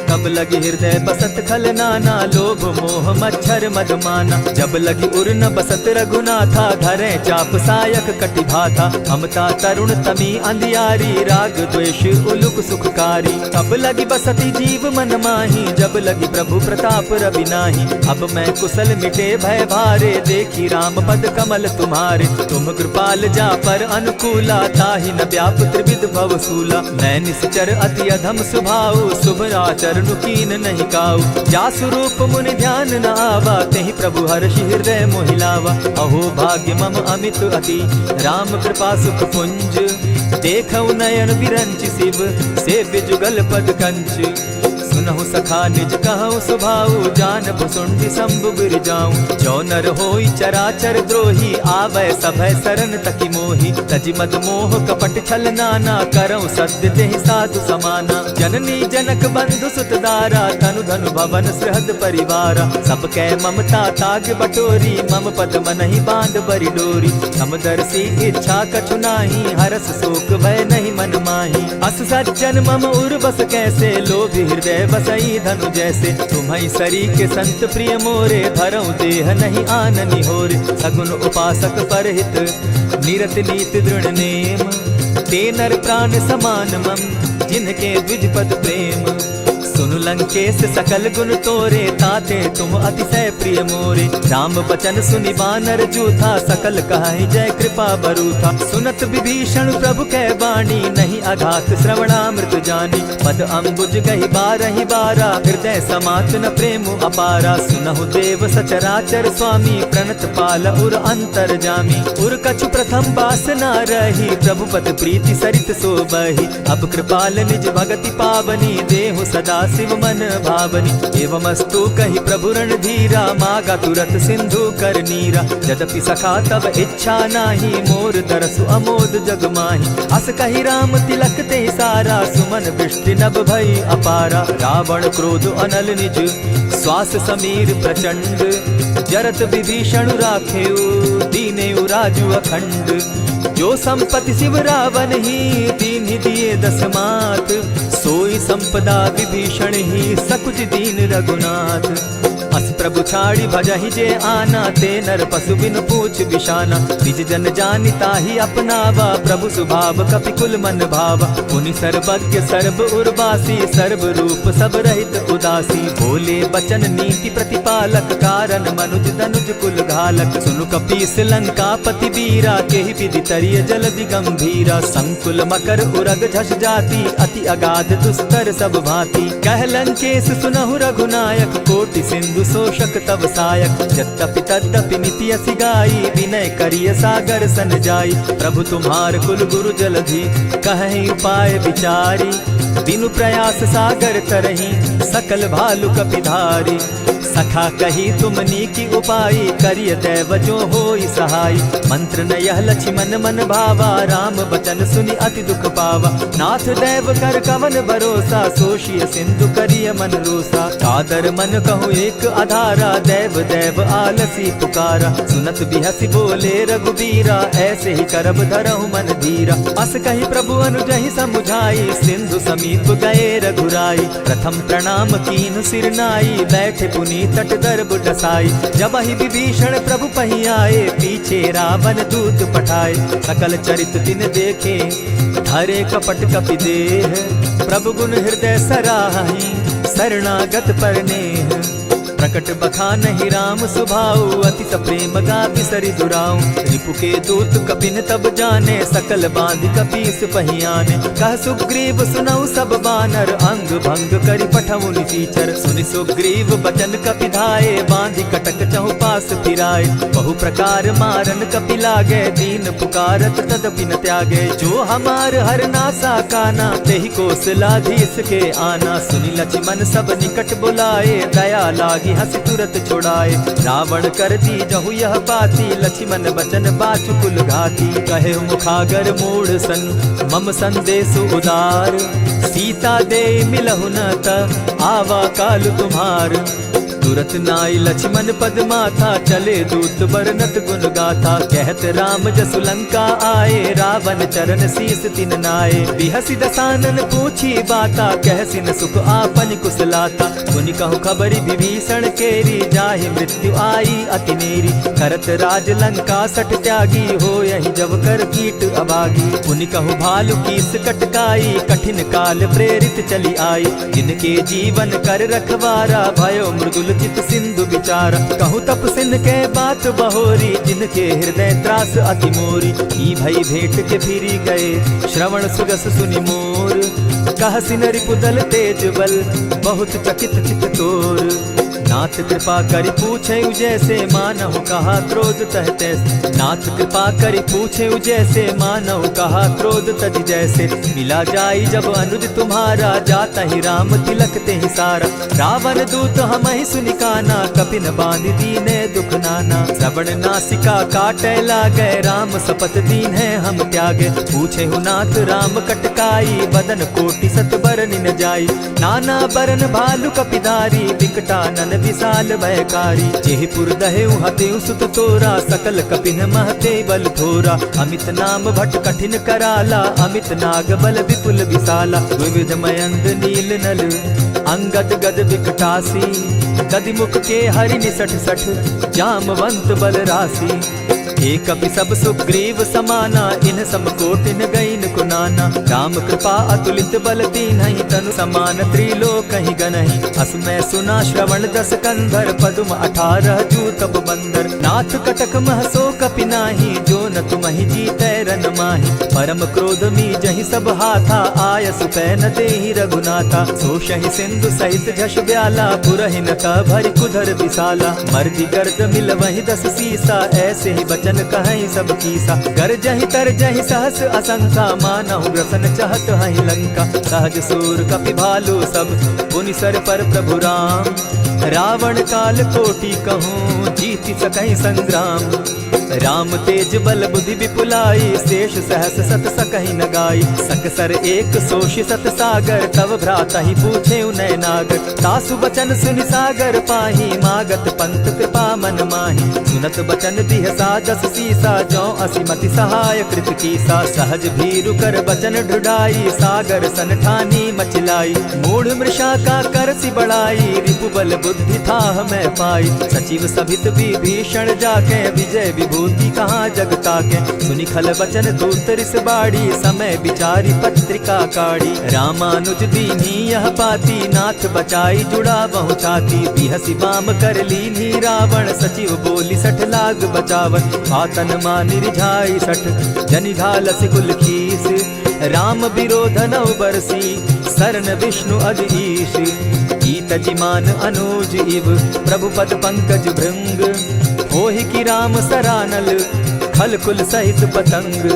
S1: तब लगी हृदय बसत खल नाना, लोभ मोह मच्छर मदमाना। जब लगी उर न बसत रघुनाथा, धरे चाप सायक कटि भाता। ममता तरुण तमी अंधियारी, राग द्वेष उलुक सुखकारी। तब लगी बसती जीव मन माही, जब लगी प्रभु प्रताप रवि नाही। अब मैं कुशल मिटे भय भारे, देखी राम पद कमल तुम्हारे। तुम कृपाल जा पर अनुकूला, ताहि न व्याप त्रिविध भवसूला। मैं निश्चर अति अधम स्वभाव, शुभ आचरण कीन नहीं काऊ। जासु रूप मुनि ध्यान न आवा, तेहि प्रभु हर्षि हृदय मोहिलावा। अहो भाग्य मम अमित अति, राम कृपा सुख पुंज। देखऊ नयन विरंचि शिव, सेव्य जुगल पद कंच। सुनहु सखा निज कहु सुभाऊ, जानब सुंडि शंभु गिर जाऊं। जो नर होई चराचर द्रोही, आवे सभय सरन तकी मोही। तजि मद मोह कपट छल नाना, करऊं सत्य तेहि साधु समाना। जननी जनक बंधु सुत दारा, तनु धनु भवन सृहद परिवारा। सब कै ममता ताग बटोरी, मम पद मनहि बांध बरि डोरी। समदर्शी इच्छा कछु नाही, हरस शोक भय नहीं मन माही। अस सज्जन मम उर बस कैसे, लोभी हृदय बसई धनु जैसे। तुम्हाई सरी के संत प्रिय मोरे, धरऊ देह नहीं आननि होरे। सगुन उपासक परहित, निरत नीति दृढ़ नेम। ते नर प्राण समान मम, जिनके द्विज पद प्रेम। सुनु लंकेश सकल गुण तोरे, ताते तुम अतिशय प्रिय मोरे। राम बचन सुनि बानर जूथा, सकल कहाहि जय कृपा बरूथा। सुनत विभीषण प्रभु कै बाणी, नहीं अघात श्रवणामृत जानी। पद अम्बुज गहि बारहि बारा, हृदय समात न प्रेम अपारा। सुनहु देव सचराचर स्वामी, प्रणत पाल उर अंतर जामी। उर कछु प्रथम बास न रही, प्रभु पद प्रीति सरित सोबहि। अब कृपाल निज भगति पावनी, देहु सदा शिव मन भावनी। एवमस्तु कहि प्रभु रणधीरा, मागा तुरत सिंधु कर नीरा। यद्यपि सखा तब इच्छा नाही, मोर दरसु अमोद जग माही। अस कहि राम तिलक ते सारा, सुमन वृष्टि नभ भई अपारा। रावण क्रोध अनल निज, श्वास समीर प्रचंड। जरत विभीषण राखेउ, दीनेउ राजु अखंड। जो संपत्ति शिव रावण ही, दीन्हि दिए 10 मात। सोई संपदा विभीषण ही, सकुच दीन रघुनाथ। अस प्रभु छाड़ी भजहि जे आना, ते नर पशु बिन पूछ बिशाना। निज जन जानिता ही अपनावा, प्रभु स्वभाव कपिकुल मन भावा। मुनि सर्वज्ञ सर्व उर्वासी, सर्व रूप सब रहित उदासी। बोले बचन नीति प्रतिपालक, कारण मनुज तनुज कुल घालक। सुनु कपीस लंकापति वीरा, केहि विधि तरिय जलधि गंभीरा। संकुल मकर उरग झष जाति, अति अगाध दुस्तर सब भांति। कह लंकेश सुनहु रघुनायक, कोटि सिंधु शोषक तब सायक। यद्यपि तद्यपि निति असि गाई, विनय करिय सागर सन जाई। प्रभु तुम्हार कुल गुरु जलधि, कहि उपाय विचारी। बिनु प्रयास सागर तरही, सकल भालु कपिधारी। सखा कही तुमनी की उपाय, करिय दैव जो होई सहाय। मंत्र न यह लक्ष्मण मन भावा, राम बचन सुनि अति दुख पावा। नाथ दैव कर कवन भरोसा, सोषिय सिंधु करिय मन रोसा। सादर मन कहूँ एक आधारा, दैव दैव आलसी पुकारा। सुनत बिहसी बोले रघुबीरा, ऐसे ही करब धरहु मन धीरा। अस कही प्रभु अनुजहि समुझाई, सिंधु समीप गए रघुराई। प्रथम प्रणाम कीन सिर नाई, बैठे पुनि तट दर्ब डसाई। जब ही विभीषण प्रभु पही आए, पीछे रावण दूत पठाए। सकल चरित तिन देखे, धरे कपट कपि देह। प्रभु गुण हृदय सराहि, शरणागत पर नेह। प्रकट बखानहि राम सुभाऊ, अति प्रेम गा बिसरि दुराऊ। रिपु के दूत कपिन तब जाने, सकल बांधि कपीस पहियाने। कह सुग्रीव सुनऊ सब बानर, अंग भंग करि पठऊ निसीचर। सुनि सुग्रीव बचन कपि धाये, बांधि कटक चहु पास फिराए। बहु प्रकार मारन कपि लागे, दीन पुकारत तदपि न त्यागे। जो हमार हरनासा काना, तेहि कौशलाधीश के आना। सुनि लक्ष्मण सब निकट बुलाए, दया लागी हंस तुरत छुड़ाए। रावण कर दी जहु यह बाती, लक्ष्मण बचन बाचु कुल घाती। कहे मुखागर मूढ़ सन, मम संदेश उदार। सीता दे मिलहु न त, आवा काल तुम्हार। तुरत नाई लक्ष्मण पद माथा, चले दूत बरनत गुण गाथा। कहत राम जसु लंका आए, रावण चरण शीस तिन नाए। बिहसी दसानन पूछी बाता, कहसी न सुख आपन कुशलाता। मुनि कहु खबरी विभीषण केरी, जाहि मृत्यु आई अति नेरी। करत राज लंका सठ त्यागी, हो यही जब कर कीट अभागी। मुनि कहु भालु कीस कटकाई, कठिन काल प्रेरित चली आई। जिनके जीवन कर रखवारा, भयो मृदुल चित सिंधु विचार। कहु तप सिंध के बात बहोरी, जिनके हृदय त्रास अति मोरी। ई भई भेंट के फिरी गए, श्रवण सुगस सुनि मोर। कह सिन रिपुदल तेज बल, बहुत चकित चित तोर। नाथ कृपा करि पूछे जैसे, मानहु कहा क्रोध तह तैसे। नाथ कृपा करि पूछे जैसे, मानहु कहा क्रोध तज जैसे। मिला जाई जब अनुज तुम्हारा, जाता ही राम तिलक ते ही सारा। रावण दूत हम ही सुनि काना, कपिन बांध दीने दुख नाना। श्रवण नासिका काटे लागे, राम सपत दीन है हम त्यागे। पूछे हु नाथ राम कटकाई, बदन कोटि सत बरनि न जाई। नाना बरन भालु कपिधारी, विकटानन विशाल भयकारी। जेहिपुर दहेउ हतेउ सुत तोरा, सकल कपिन महते बल थोरा। अमित नाम भट कठिन कराला, अमित नाग बल विपुल विशाला। विविध मयंद नील नल, अंगद गद विकटासी। गद मुख के हरि निसठ सठ, जामवंत बल राशि। एक कपि सब सुग्रीव समाना, इन सम कोटिन गईन कुनाना। राम कृपा अतुलित बल दीन्हि, तनु समान त्रिलोक ही गनहि। अस मैं सुना श्रवण दस कंधर, पदुम 18 जूतब बंदर। नाथ कटक महसो कपि नाही, जो न तुमहि जीतै रन माहि। परम क्रोध मी जहि सब हाथा, आयसु पै न देहि रघुनाथा। सोषहि सिंधु सहित झष ब्याला, पुरहि न भरि कुधर विशाला। मर्दि गर्द मिल वहि 10 सीसा, ऐसे ही बचन कहीं सब कीसा। कर जहि तर जहि सहस असंख्या, मानहु ग्रसन चाहत हहि लंका। सहज सूर कपि भालु सब, पुनि सर पर प्रभु राम। रावण काल कोटि कहूँ, जीति सकहि संग्राम। राम तेज बल बुद्धि विपुलाई, शेष सहस सत सकहि न गाई। सकसर एक सोषि सत सागर, तव भ्राता ही पूछे उनय नागर। तासु बचन सुनि सागर पाही, मागत पंत कृपा मन माही। सुनत बचन बिहसा दस सीसा, जौ असिमति सहाय कृत कीसा। सहज भीरु कर बचन ढुढ़ाई, सागर सन ठानी मचिलाई। मूढ़ मृषा का कर सी बढ़ाई, रिपु बल बुद्धि थाह मैं पाई। सचिव सभित विभीषण जाके, विजय विभूति कहाँ जग ताके। सुनि खल बचन दूत रिस बाड़ी, समय विचारी पत्रिका काढ़ी। रामानुज दीनी यह पाती, नाथ बचाई जुड़ा बहु छाती। बिहसी बाम कर लीनी रावण, सचिव बोली सठ लाग बचावन। आतन मानि रिझाई सठ, जनि घालसि कुल खीस। राम विरोध नौ बरसी, शरण विष्णु अधीश। गीत जिमान अनुज इव, प्रभु पद पंकज भृंग। होहि की राम सरानल, खल कुल सहित पतंग।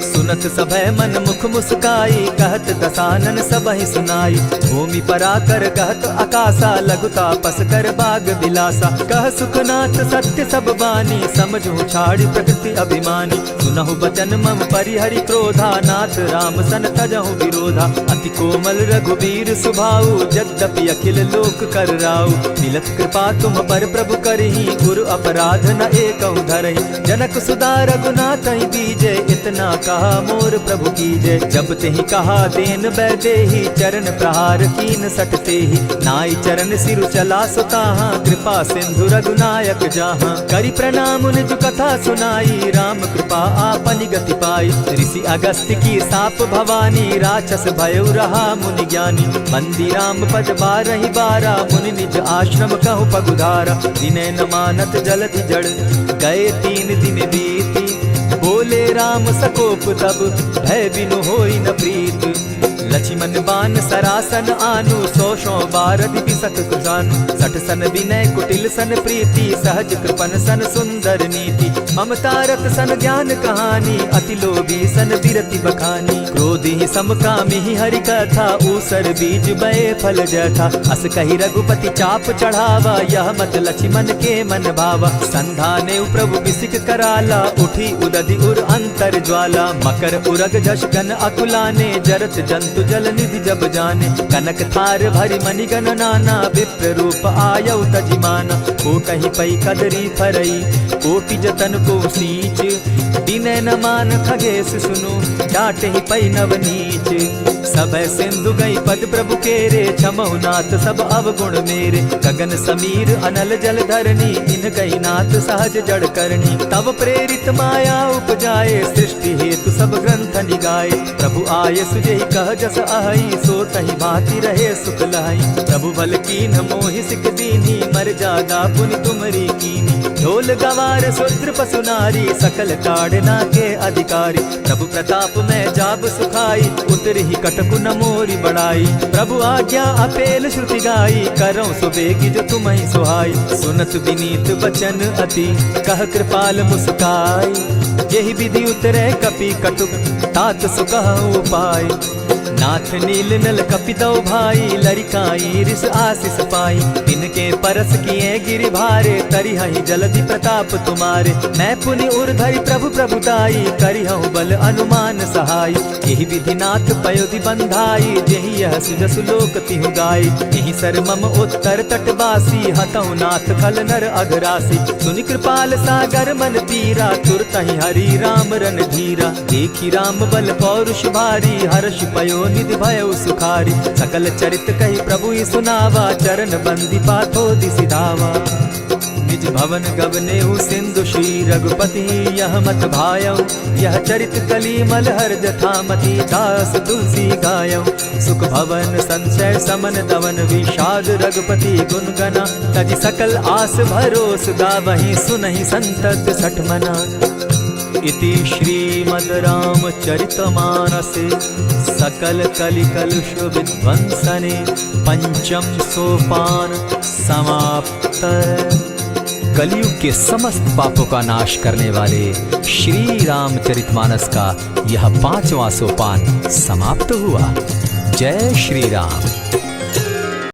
S1: सुनत सभय मन मुख मुस्काई, कहत दसानन सबहि सुनाई। भूमि पराकर कहत आकाशा, लघुता पस कर बाग बिलासा। कह सुखनाथ सत्य सब बानी, समझू छाड़ प्रकृति अभिमानी। सुनहु बचन मम परिहरि क्रोधा, नाथ राम सन तजहु विरोधा। अति कोमल रघुबीर सुभाऊ, यद्यपि अखिल लोक कर राऊ। मिलत कृपा तुम पर प्रभु करही, गुरु अपराध न एकहु धरहि। जनक सुधा रघुनाथ दीजे, इतना कहा मोर प्रभु कीजय। जब तेहि कहा देन बैदेही, चरण प्रहार कीन सटते ही। नाई चरण सिरु चला सुताहा, कृपा सिंधु रघुनायक जाहा। करि प्रणाम निज कथा सुनाई, राम कृपा आपनि गति पाई। ऋषि अगस्त्य की साप भवानी, राक्षस भयउ रहा मुनि ज्ञानी। बंदी राम पद बारहि बारा, मुनि निज आश्रम कहु पगुधारा। विनय न मानत जलधि जड़, गए 3 दिन बीती। बोले राम सकोप तब, भय बिनु होई न प्रीत। लक्ष्मण बान सरासन आनु, 100 बारधि बिसक कुजानु। सठ सन विनय कुटिल सन प्रीति, सहज कृपन सन सुंदर नीति। ममता रत सन ज्ञान कहानी, अति लोभी सन बिरति बखानी। क्रोधि समकामी हरि कथा, ऊसर बीज बये फल जथा। अस कहि रघुपति चाप चढ़ावा, यह मत लक्ष्मण के मन भावा। संधाने प्रभु बिसिक कराला, उठी उदधि उर अंतर ज्वाला। मकर उरग जश गन अकुलाने, जरत जंतु जल निधि जब जाने। कनक थार भरि मणिगण नाना, विप्र रूप आयउ तजिमाना। कोटहि पै कदरी फरई, कोटि जतन को सींच। विनय न मान खगेश सुनु, डांटहि पै नव नीच। सबय सिंधु गई पद प्रभु केरे, क्षमहु नाथ सब अवगुण मेरे। गगन समीर अनल जल धरनी, इन गई नाथ सहज जड़ करनी। तब प्रेरित माया उपजाए, सृष्टि हेतु सब ग्रंथ निगाए। प्रभु आये सुजेहि कह जस अहई, सो तहि भांति रहे सुख लहई। प्रभु बल कीन मोहि सिख दीनी, मर्यादा पुनि तुमरी कीनी। ढोल गवार शूद्र पशु नारी, सकल ताड़ना के अधिकारी। प्रभु प्रताप में जाब सुखाई, उतरहि कटकु न मोरी बड़ाई। प्रभु आज्ञा अपेल श्रुति गाई, करऊं सुबेगी जो तुम्हि सुहाई। सुनत विनीत बचन अति, कह कृपाल मुस्काई। जेहि विधि उतरे कपि कटुक, तात सुकहु उपाय। नाथ नील नल कपितौ भाई, लरिकाई रिस आशीष पाई। तिनके परस किए गिरि भारे, तरिहहि जलधि प्रताप तुम्हारे। मैं पुनि उर्धरि प्रभु प्रभुताई, करिहउँ बल अनुमान सहाय। एहि विधि नाथ पयोधि बंधाई, जेहि यह सुजसु लोक तिहु गाई। एहि सर मम उत्तर तटवासी, हतउ नाथ खल नर अघरासी। सुनि कृपाल सागर मन पीरा, तुरतहि हरि राम रन धीरा। देखि राम बल पौरुष भारी, हर्ष पयो निधि भयउ सुखारी। सकल चरित कहि प्रभु ही सुनावा, चरण बंदी पाथो दिसि धावा। निज भवन गवनेउ सिंधु श्री रघुपति, यह मत भायउ। यह चरित कली मलहर जथामति, दास तुलसी गायउ। सुख भवन संशय समन दवन, विषाद रघुपति गुण गना। तजि सकल आस भरोस, गावहि सुनहि संतत सठ मना। इति श्रीमद् रामचरितमानसे, सकल कलिकलुष विध्वंसने। पंचम सोपान समाप्त। कलयुग के समस्त पापों का नाश करने वाले श्री रामचरितमानस का यह 5वां सोपान समाप्त हुआ। जय श्री राम।